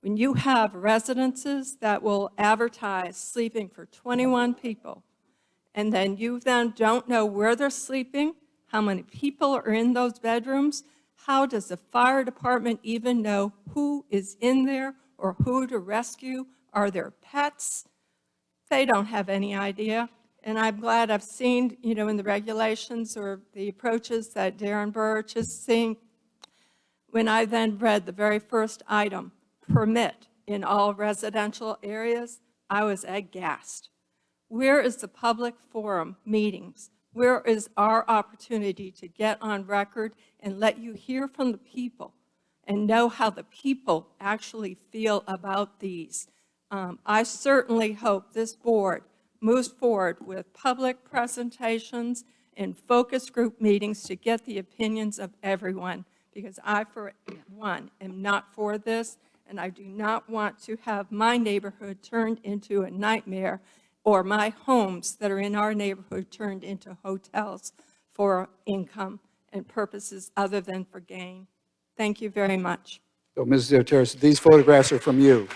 When you have residences that will advertise sleeping for 21 people, and then you then don't know where they're sleeping, how many people are in those bedrooms, how does the fire department even know who is in there or who to rescue? Are there pets? They don't have any idea. And I'm glad I've seen, in the regulations or the approaches that Darren Burch is seeing. When I then read the very first item, permit in all residential areas, I was aghast. Where is the public forum meetings? Where is our opportunity to get on record and let you hear from the people and know how the people actually feel about these? I certainly hope this board moves forward with public presentations and focus group meetings to get the opinions of everyone, because I, for one, am not for this, and I do not want to have my neighborhood turned into a nightmare or my homes that are in our neighborhood turned into hotels for income and purposes other than for gain. Thank you very much. So, Mrs. Terrace, these photographs are from you.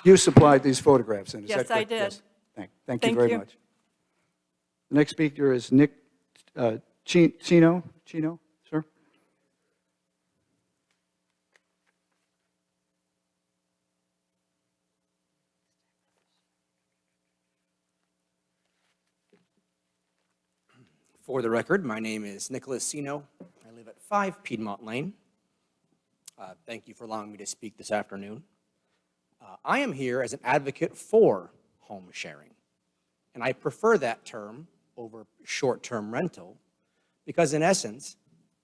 You supplied these photographs, and is that Yes, I correct? did. Yes. Thank you Thank very you. much. The next speaker is Nick Chino, sir. For the record, my name is Nicholas Sino. I live at 5 Piedmont Lane. Thank you for allowing me to speak this afternoon. I am here as an advocate for home sharing, and I prefer that term over short-term rental because, in essence,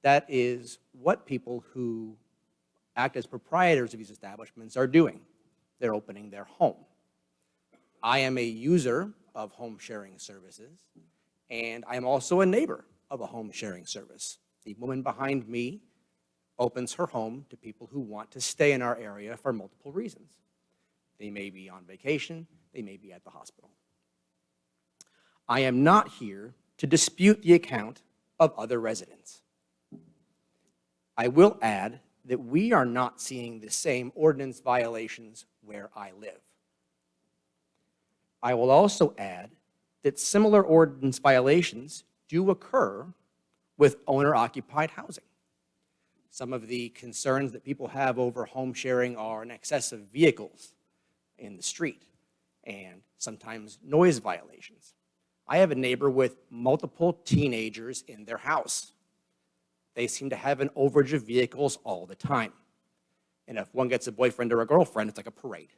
that is what people who act as proprietors of these establishments are doing. They're opening their home. I am a user of home sharing services, and I am also a neighbor of a home sharing service. The woman behind me opens her home to people who want to stay in our area for multiple reasons. They may be on vacation, they may be at the hospital. I am not here to dispute the account of other residents. I will add that we are not seeing the same ordinance violations where I live. I will also add that similar ordinance violations do occur with owner-occupied housing. Some of the concerns that people have over home sharing are an excess of vehicles in the street and sometimes noise violations. I have a neighbor with multiple teenagers in their house. They seem to have an overage of vehicles all the time. And if one gets a boyfriend or a girlfriend, it's like a parade.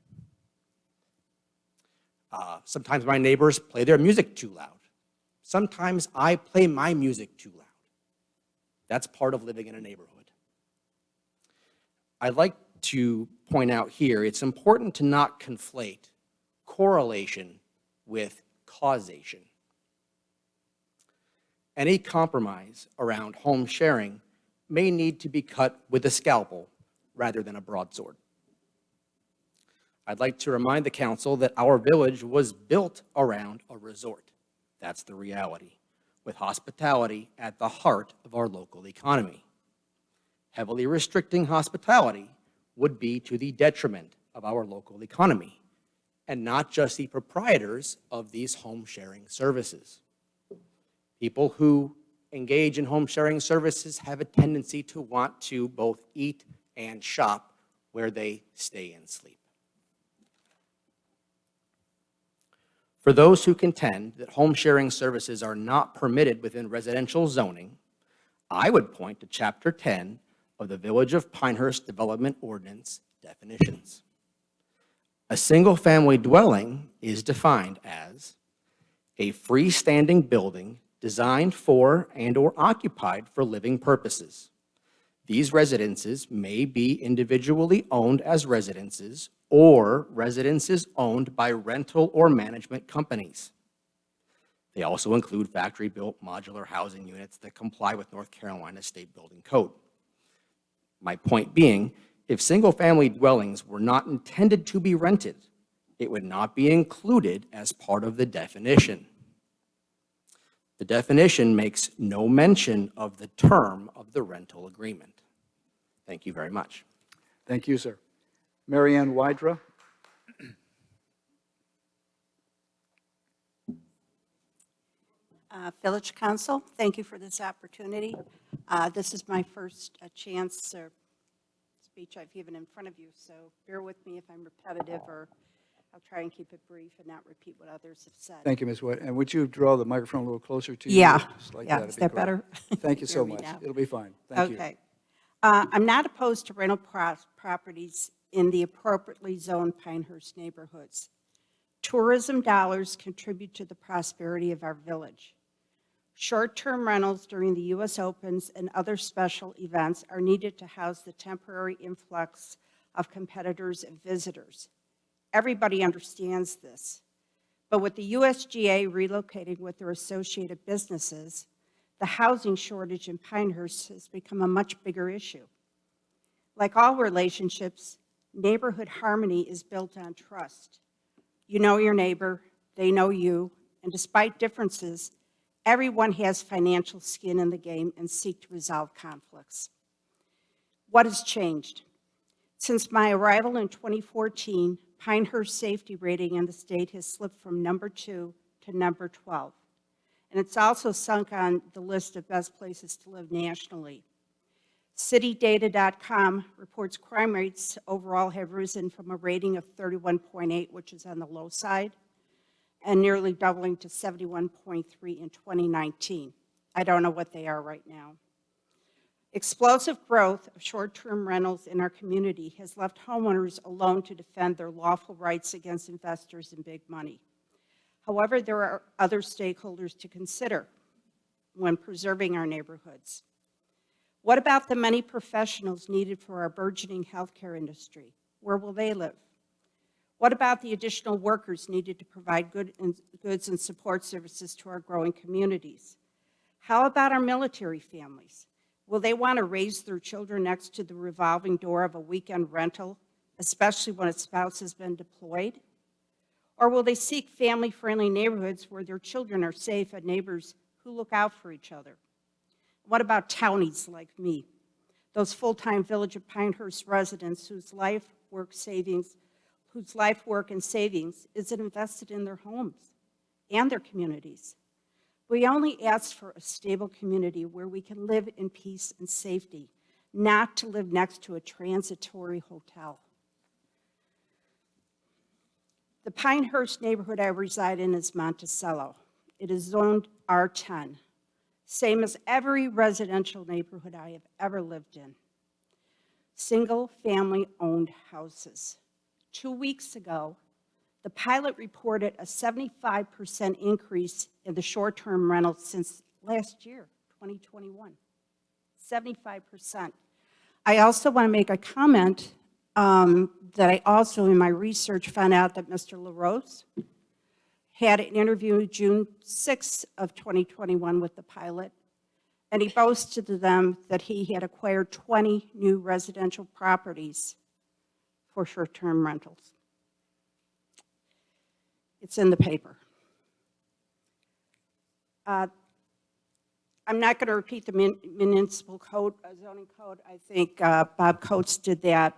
Sometimes my neighbors play their music too loud. Sometimes I play my music too loud. That's part of living in a neighborhood. I'd like to point out here, it's important to not conflate correlation with causation. Any compromise around home sharing may need to be cut with a scalpel rather than a broadsword. I'd like to remind the council that our village was built around a resort. That's the reality, with hospitality at the heart of our local economy. Heavily restricting hospitality would be to the detriment of our local economy, and not just the proprietors of these home sharing services. People who engage in home sharing services have a tendency to want to both eat and shop where they stay and sleep. For those who contend that home sharing services are not permitted within residential zoning, I would point to Chapter 10 of the Village of Pinehurst Development Ordinance definitions. A single-family dwelling is defined as a freestanding building designed for and/or occupied for living purposes. These residences may be individually owned as residences or residences owned by rental or management companies. They also include factory-built modular housing units that comply with North Carolina State Building Code. My point being, if single-family dwellings were not intended to be rented, it would not be included as part of the definition. The definition makes no mention of the term of the rental agreement. Thank you very much. Thank you, sir. Mary Ann Wydra. Village Council, thank you for this opportunity. This is my first chance or speech I've given in front of you, so bear with me if I'm repetitive, or I'll try and keep it brief and not repeat what others have said. Thank you, Ms. White. And would you draw the microphone a little closer to you? Yeah, Just like yeah, that'd is be that great. better? Thank you so Hear me much. now. It'll be fine. Thank you. Okay. I'm not opposed to rental properties in the appropriately zoned Pinehurst neighborhoods. Tourism dollars contribute to the prosperity of our village. Short-term rentals during the U.S. Opens and other special events are needed to house the temporary influx of competitors and visitors. Everybody understands this. But with the USGA relocating with their associated businesses, the housing shortage in Pinehurst has become a much bigger issue. Like all relationships, neighborhood harmony is built on trust. You know your neighbor, they know you, and despite differences, everyone has financial skin in the game and seek to resolve conflicts. What has changed? Since my arrival in 2014, Pinehurst safety rating in the state has slipped from number 2 to number 12. And it's also sunk on the list of best places to live nationally. CityData.com reports crime rates overall have risen from a rating of 31.8, which is on the low side, and nearly doubling to 71.3 in 2019. I don't know what they are right now. Explosive growth of short-term rentals in our community has left homeowners alone to defend their lawful rights against investors and big money. However, there are other stakeholders to consider when preserving our neighborhoods. What about the many professionals needed for our burgeoning healthcare industry? Where will they live? What about the additional workers needed to provide goods and support services to our growing communities? How about our military families? Will they want to raise their children next to the revolving door of a weekend rental, especially when a spouse has been deployed? Or will they seek family-friendly neighborhoods where their children are safe and neighbors who look out for each other? What about townies like me, those full-time Village of Pinehurst residents whose life, work, and savings isn't invested in their homes and their communities? We only ask for a stable community where we can live in peace and safety, not to live next to a transitory hotel. The Pinehurst neighborhood I reside in is Monticello. It is zoned R10, same as every residential neighborhood I have ever lived in. Single-family owned houses. 2 weeks ago, the pilot reported a 75% increase in the short-term rentals since last year, 2021. 75%. I also want to make a comment that I also, in my research, found out that Mr. LaRose had an interview June 6th of 2021 with the pilot, and he boasted to them that he had acquired 20 new residential properties for short-term rentals. It's in the paper. I'm not going to repeat the municipal code, zoning code. I think Bob Coates did that.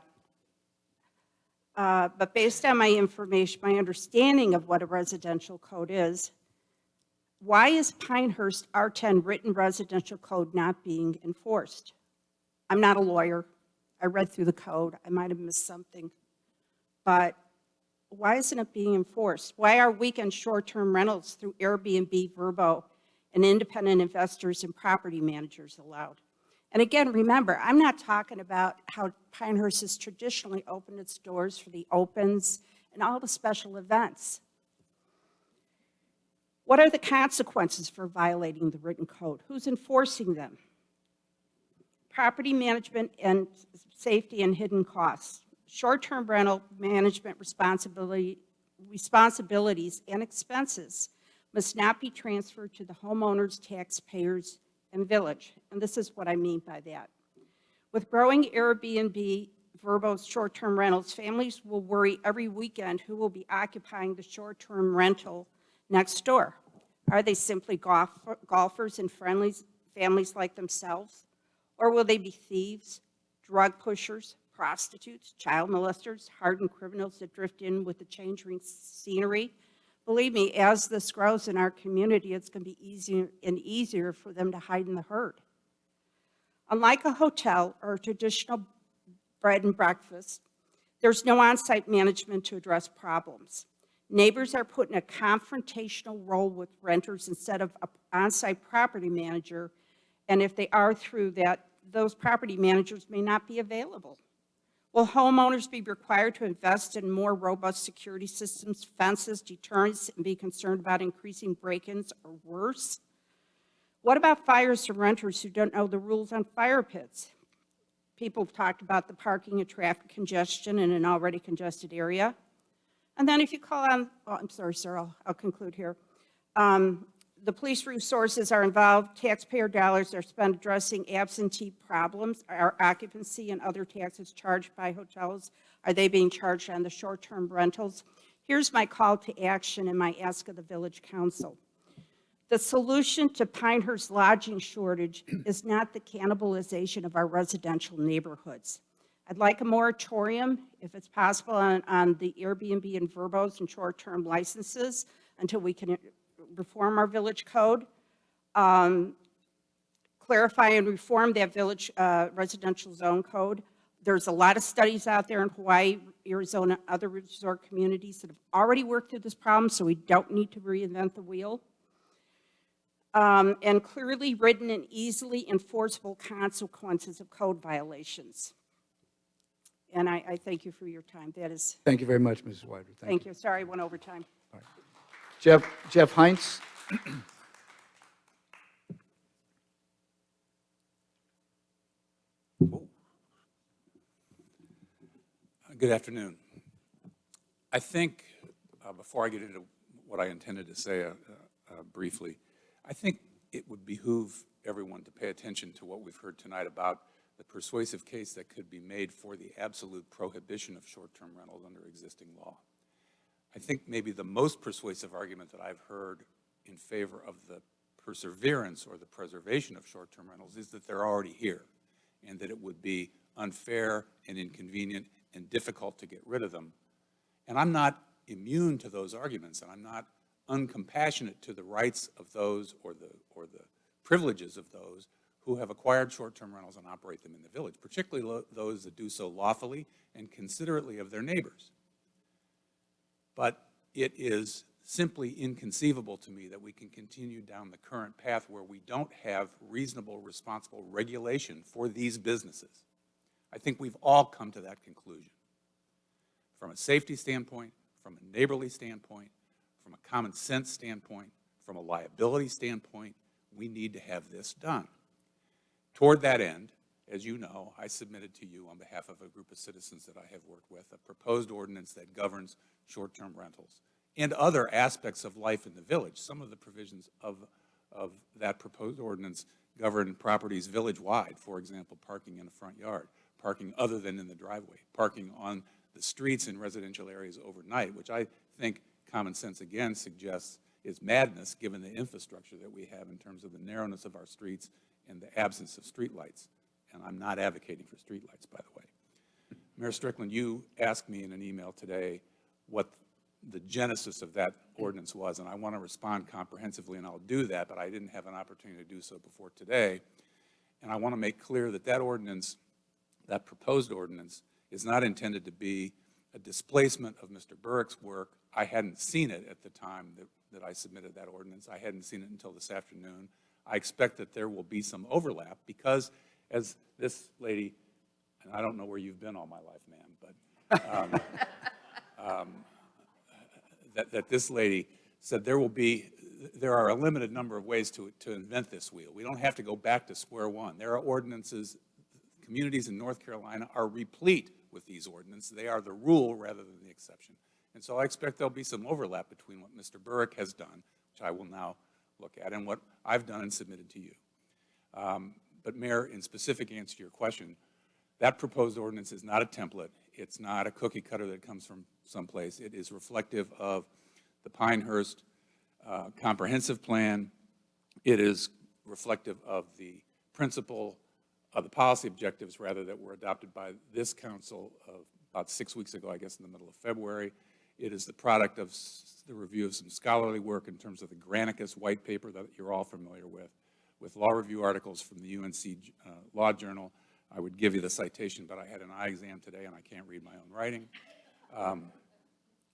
But based on my information, my understanding of what a residential code is, why is Pinehurst R10 written residential code not being enforced? I'm not a lawyer. I read through the code. I might have missed something. But why isn't it being enforced? Why are weekend short-term rentals through Airbnb, Vrbo, and independent investors and property managers allowed? And again, remember, I'm not talking about how Pinehurst has traditionally opened its doors for the opens and all the special events. What are the consequences for violating the written code? Who's enforcing them? Property management and safety and hidden costs. Short-term rental management responsibilities and expenses must not be transferred to the homeowners, taxpayers, and village. And this is what I mean by that. With growing Airbnb, Vrbo's short-term rentals, families will worry every weekend who will be occupying the short-term rental next door. Are they simply golfers and families like themselves? Or will they be thieves, drug pushers, prostitutes, child molesters, hardened criminals that drift in with the changing scenery? Believe me, as this grows in our community, it's going to be easier and easier for them to hide in the herd. Unlike a hotel or a traditional bed and breakfast, there's no on-site management to address problems. Neighbors are put in a confrontational role with renters instead of an on-site property manager, and if they are through that, those property managers may not be available. Will homeowners be required to invest in more robust security systems, fences, deterrents, and be concerned about increasing break-ins or worse? What about fires to renters who don't know the rules on fire pits? People have talked about the parking and traffic congestion in an already congested area. And then if you call on, oh, I'm sorry, sir, I'll conclude here. The police resources are involved, taxpayer dollars are spent addressing absentee problems. Are occupancy and other taxes charged by hotels? Are they being charged on the short-term rentals? Here's my call to action and my ask of the Village Council. The solution to Pinehurst lodging shortage is not the cannibalization of our residential neighborhoods. I'd like a moratorium, if it's possible, on the Airbnb and Vrbos and short-term licenses until we can reform our village code, clarify and reform that village residential zone code. There's a lot of studies out there in Hawaii, Arizona, other resort communities that have already worked through this problem, so we don't need to reinvent the wheel. And clearly written and easily enforceable consequences of code violations. And I thank you for your time. That is. Thank you very much, Mrs. Wider. Thank you. Sorry, I went over time. All right. Jeff Heinz. Good afternoon. I think, before I get into what I intended to say briefly, I think it would behoove everyone to pay attention to what we've heard tonight about the persuasive case that could be made for the absolute prohibition of short-term rentals under existing law. I think maybe the most persuasive argument that I've heard in favor of the perseverance or the preservation of short-term rentals is that they're already here, and that it would be unfair and inconvenient and difficult to get rid of them. And I'm not immune to those arguments, and I'm not uncompassionate to the rights of those or the privileges of those who have acquired short-term rentals and operate them in the village, particularly those that do so lawfully and considerately of their neighbors. But it is simply inconceivable to me that we can continue down the current path where we don't have reasonable, responsible regulation for these businesses. I think we've all come to that conclusion. From a safety standpoint, from a neighborly standpoint, from a common sense standpoint, from a liability standpoint, we need to have this done. Toward that end, as you know, I submitted to you on behalf of a group of citizens that I have worked with a proposed ordinance that governs short-term rentals and other aspects of life in the village. Some of the provisions of that proposed ordinance govern properties village-wide, for example, parking in a front yard, parking other than in the driveway, parking on the streets in residential areas overnight, which I think common sense again suggests is madness given the infrastructure that we have in terms of the narrowness of our streets and the absence of streetlights. And I'm not advocating for streetlights, by the way. Mayor Strickland, you asked me in an email today what the genesis of that ordinance was, and I want to respond comprehensively, and I'll do that, but I didn't have an opportunity to do so before today. And I want to make clear that that ordinance, that proposed ordinance, is not intended to be a displacement of Mr. Burrick's work. I hadn't seen it at the time that I submitted that ordinance. I hadn't seen it until this afternoon. I expect that there will be some overlap because, as this lady, and I don't know where you've been all my life, ma'am, but that this lady said there are a limited number of ways to invent this wheel. We don't have to go back to square one. There are ordinances, communities in North Carolina are replete with these ordinances. They are the rule rather than the exception. And so I expect there'll be some overlap between what Mr. Burrick has done, which I will now look at, and what I've done and submitted to you. But Mayor, in specific answer to your question, that proposed ordinance is not a template. It's not a cookie cutter that comes from someplace. It is reflective of the Pinehurst comprehensive plan. It is reflective of the principle of the policy objectives, rather, that were adopted by this council about 6 weeks ago, I guess in the middle of February. It is the product of the review of some scholarly work in terms of the Granicus white paper that you're all familiar with law review articles from the UNC Law Journal. I would give you the citation, but I had an eye exam today and I can't read my own writing.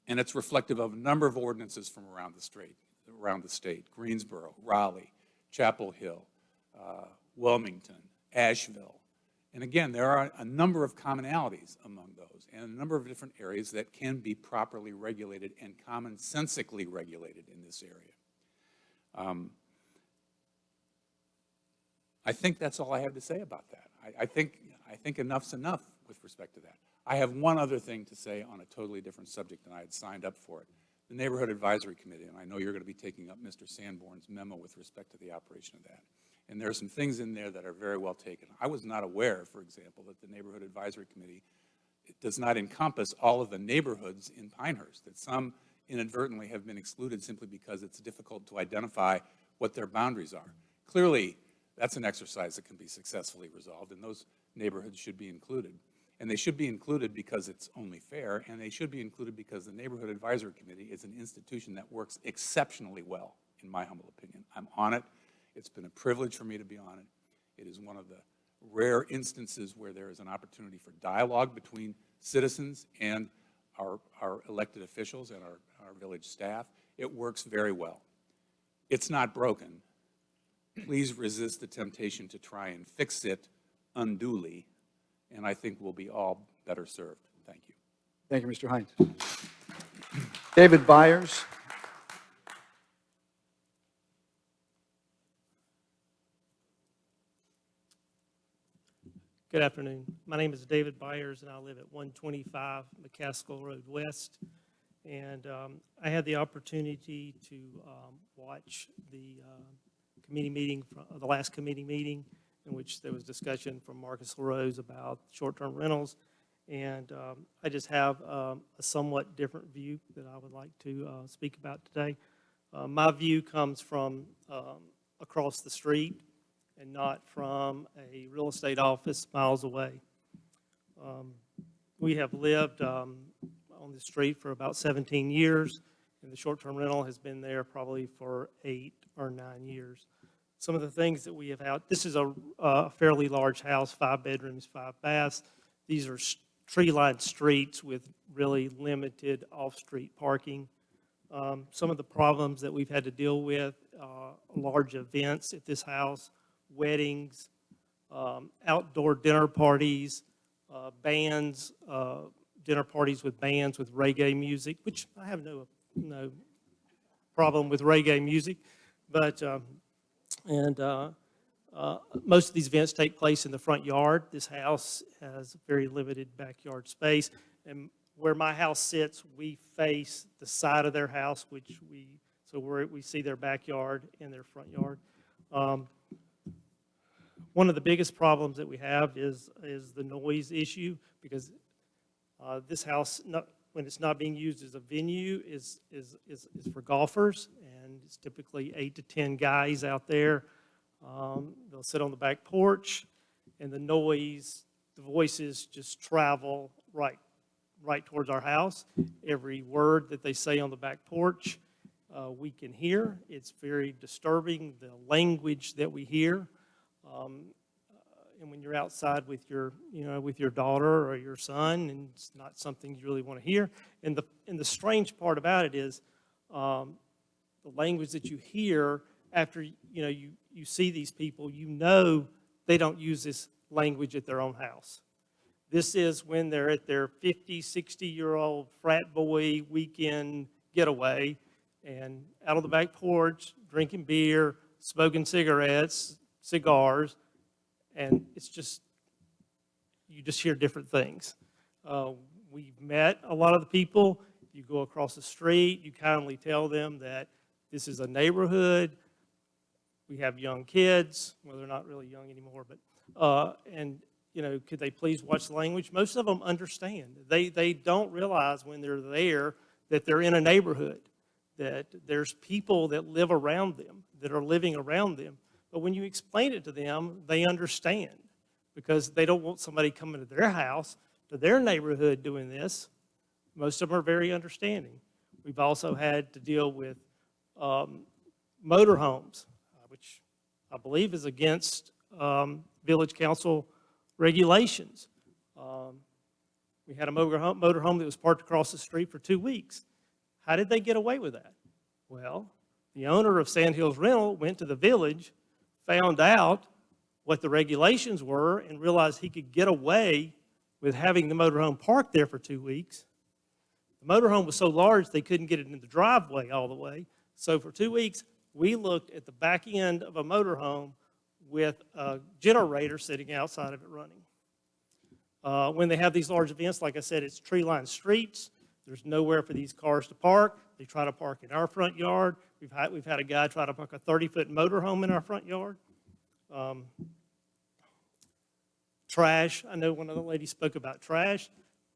And it's reflective of a number of ordinances from around the state, Greensboro, Raleigh, Chapel Hill, Wilmington, Asheville. And again, there are a number of commonalities among those and a number of different areas that can be properly regulated and commonsensically regulated in this area. I think that's all I have to say about that. I think enough's enough with respect to that. I have one other thing to say on a totally different subject, and I had signed up for it. The Neighborhood Advisory Committee, and I know you're going to be taking up Mr. Sanborn's memo with respect to the operation of that. And there are some things in there that are very well taken. I was not aware, for example, that the Neighborhood Advisory Committee does not encompass all of the neighborhoods in Pinehurst, that some inadvertently have been excluded simply because it's difficult to identify what their boundaries are. Clearly, that's an exercise that can be successfully resolved, and those neighborhoods should be included. And they should be included because it's only fair, and they should be included because the Neighborhood Advisory Committee is an institution that works exceptionally well, in my humble opinion. I'm on it. It's been a privilege for me to be on it. It is one of the rare instances where there is an opportunity for dialogue between citizens and our elected officials and our village staff. It works very well. It's not broken. Please resist the temptation to try and fix it unduly, and I think we'll be all better served. Thank you. Thank you, Mr. Hines. David Byers. Good afternoon. My name is David Byers, and I live at 125 McCaskill Road West. And I had the opportunity to watch the committee meeting, the last committee meeting, in which there was discussion from Marcus LaRose about short-term rentals. And I just have a somewhat different view that I would like to speak about today. My view comes from across the street and not from a real estate office miles away. We have lived on the street for about 17 years, and the short-term rental has been there probably for 8 or 9 years. Some of the things that we have out, this is a fairly large house, 5 bedrooms, 5 baths. These are tree-lined streets with really limited off-street parking. Some of the problems that we've had to deal with, large events at this house, weddings, outdoor dinner parties, bands, dinner parties with bands with reggae music, which I have no problem with reggae music, but most of these events take place in the front yard. This house has very limited backyard space, and where my house sits, we face the side of their house, so we see their backyard and their front yard. One of the biggest problems that we have is the noise issue, because this house, when it's not being used as a venue, is for golfers, and it's typically 8 to 10 guys out there. They'll sit on the back porch, and the voices just travel right towards our house. Every word that they say on the back porch, we can hear. It's very disturbing, the language that we hear. And when you're outside with your daughter or your son, and it's not something you really want to hear. And the strange part about it is the language that you hear after you see these people, they don't use this language at their own house. This is when they're at their 50, 60-year-old frat boy weekend getaway, and out on the back porch, drinking beer, smoking cigarettes, cigars, and you just hear different things. We've met a lot of the people. You go across the street, you kindly tell them that this is a neighborhood. We have young kids. Well, they're not really young anymore, but could they please watch the language? Most of them understand. They don't realize when they're there that they're in a neighborhood, that there's people that live around them, that are living around them. But when you explain it to them, they understand, because they don't want somebody coming to their house, to their neighborhood doing this. Most of them are very understanding. We've also had to deal with motorhomes, which I believe is against village council regulations. We had a motorhome that was parked across the street for 2 weeks. How did they get away with that? Well, the owner of Sandhills Rental went to the village, found out what the regulations were, and realized he could get away with having the motorhome parked there for 2 weeks. The motorhome was so large they couldn't get it in the driveway all the way. So for 2 weeks, we looked at the back end of a motorhome with a generator sitting outside of it running. When they have these large events, like I said, it's tree-lined streets. There's nowhere for these cars to park. They try to park in our front yard. We've had a guy try to park a 30-foot motorhome in our front yard. Trash. I know one of the ladies spoke about trash.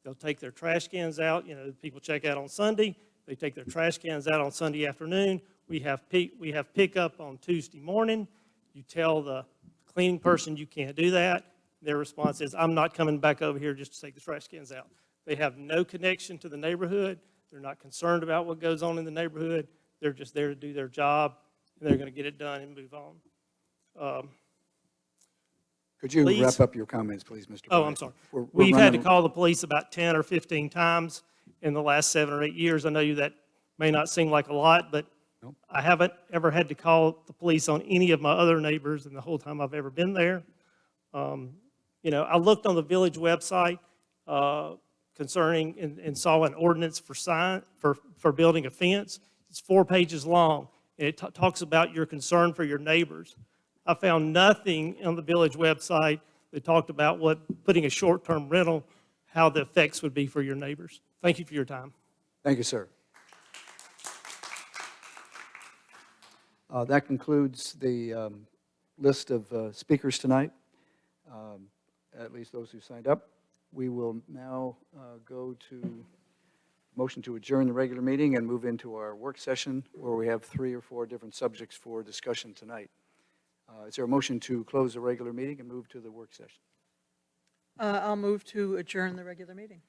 They'll take their trash cans out. People check out on Sunday. They take their trash cans out on Sunday afternoon. We have pickup on Tuesday morning. You tell the cleaning person you can't do that. Their response is, I'm not coming back over here just to take the trash cans out. They have no connection to the neighborhood. They're not concerned about what goes on in the neighborhood. They're just there to do their job, and they're going to get it done and move on. Could you wrap up your comments, please, Mr. Oh, Bryant? I'm sorry. We're We've had to running- call the police about 10 or 15 times in the last 7 or 8 years. I know that may not seem like a lot, but I haven't ever had to call the police on any of my other neighbors in the whole time I've ever been there. I looked on the village website concerning and saw an ordinance for building a fence. It's 4 pages long, and it talks about your concern for your neighbors. I found nothing on the village website that talked about what putting a short-term rental, how the effects would be for your neighbors. Thank you for your time. Thank you, sir. That concludes the list of speakers tonight, at least those who signed up. We will now go to motion to adjourn the regular meeting and move into our work session where we have 3 or 4 different subjects for discussion tonight. Is there a motion to close the regular meeting and move to the work session? I'll move to adjourn the regular meeting.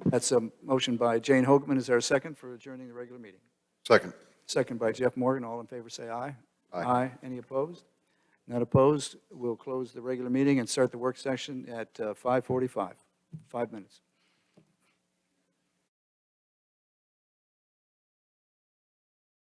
That's a motion by Jane Hoagman. Is there a second for adjourning the regular meeting? Second. Second by Jeff Morgan. All in favor, say aye. Aye. Any opposed? Not opposed. We'll close the regular meeting and start the work session at 5:45. 5 minutes.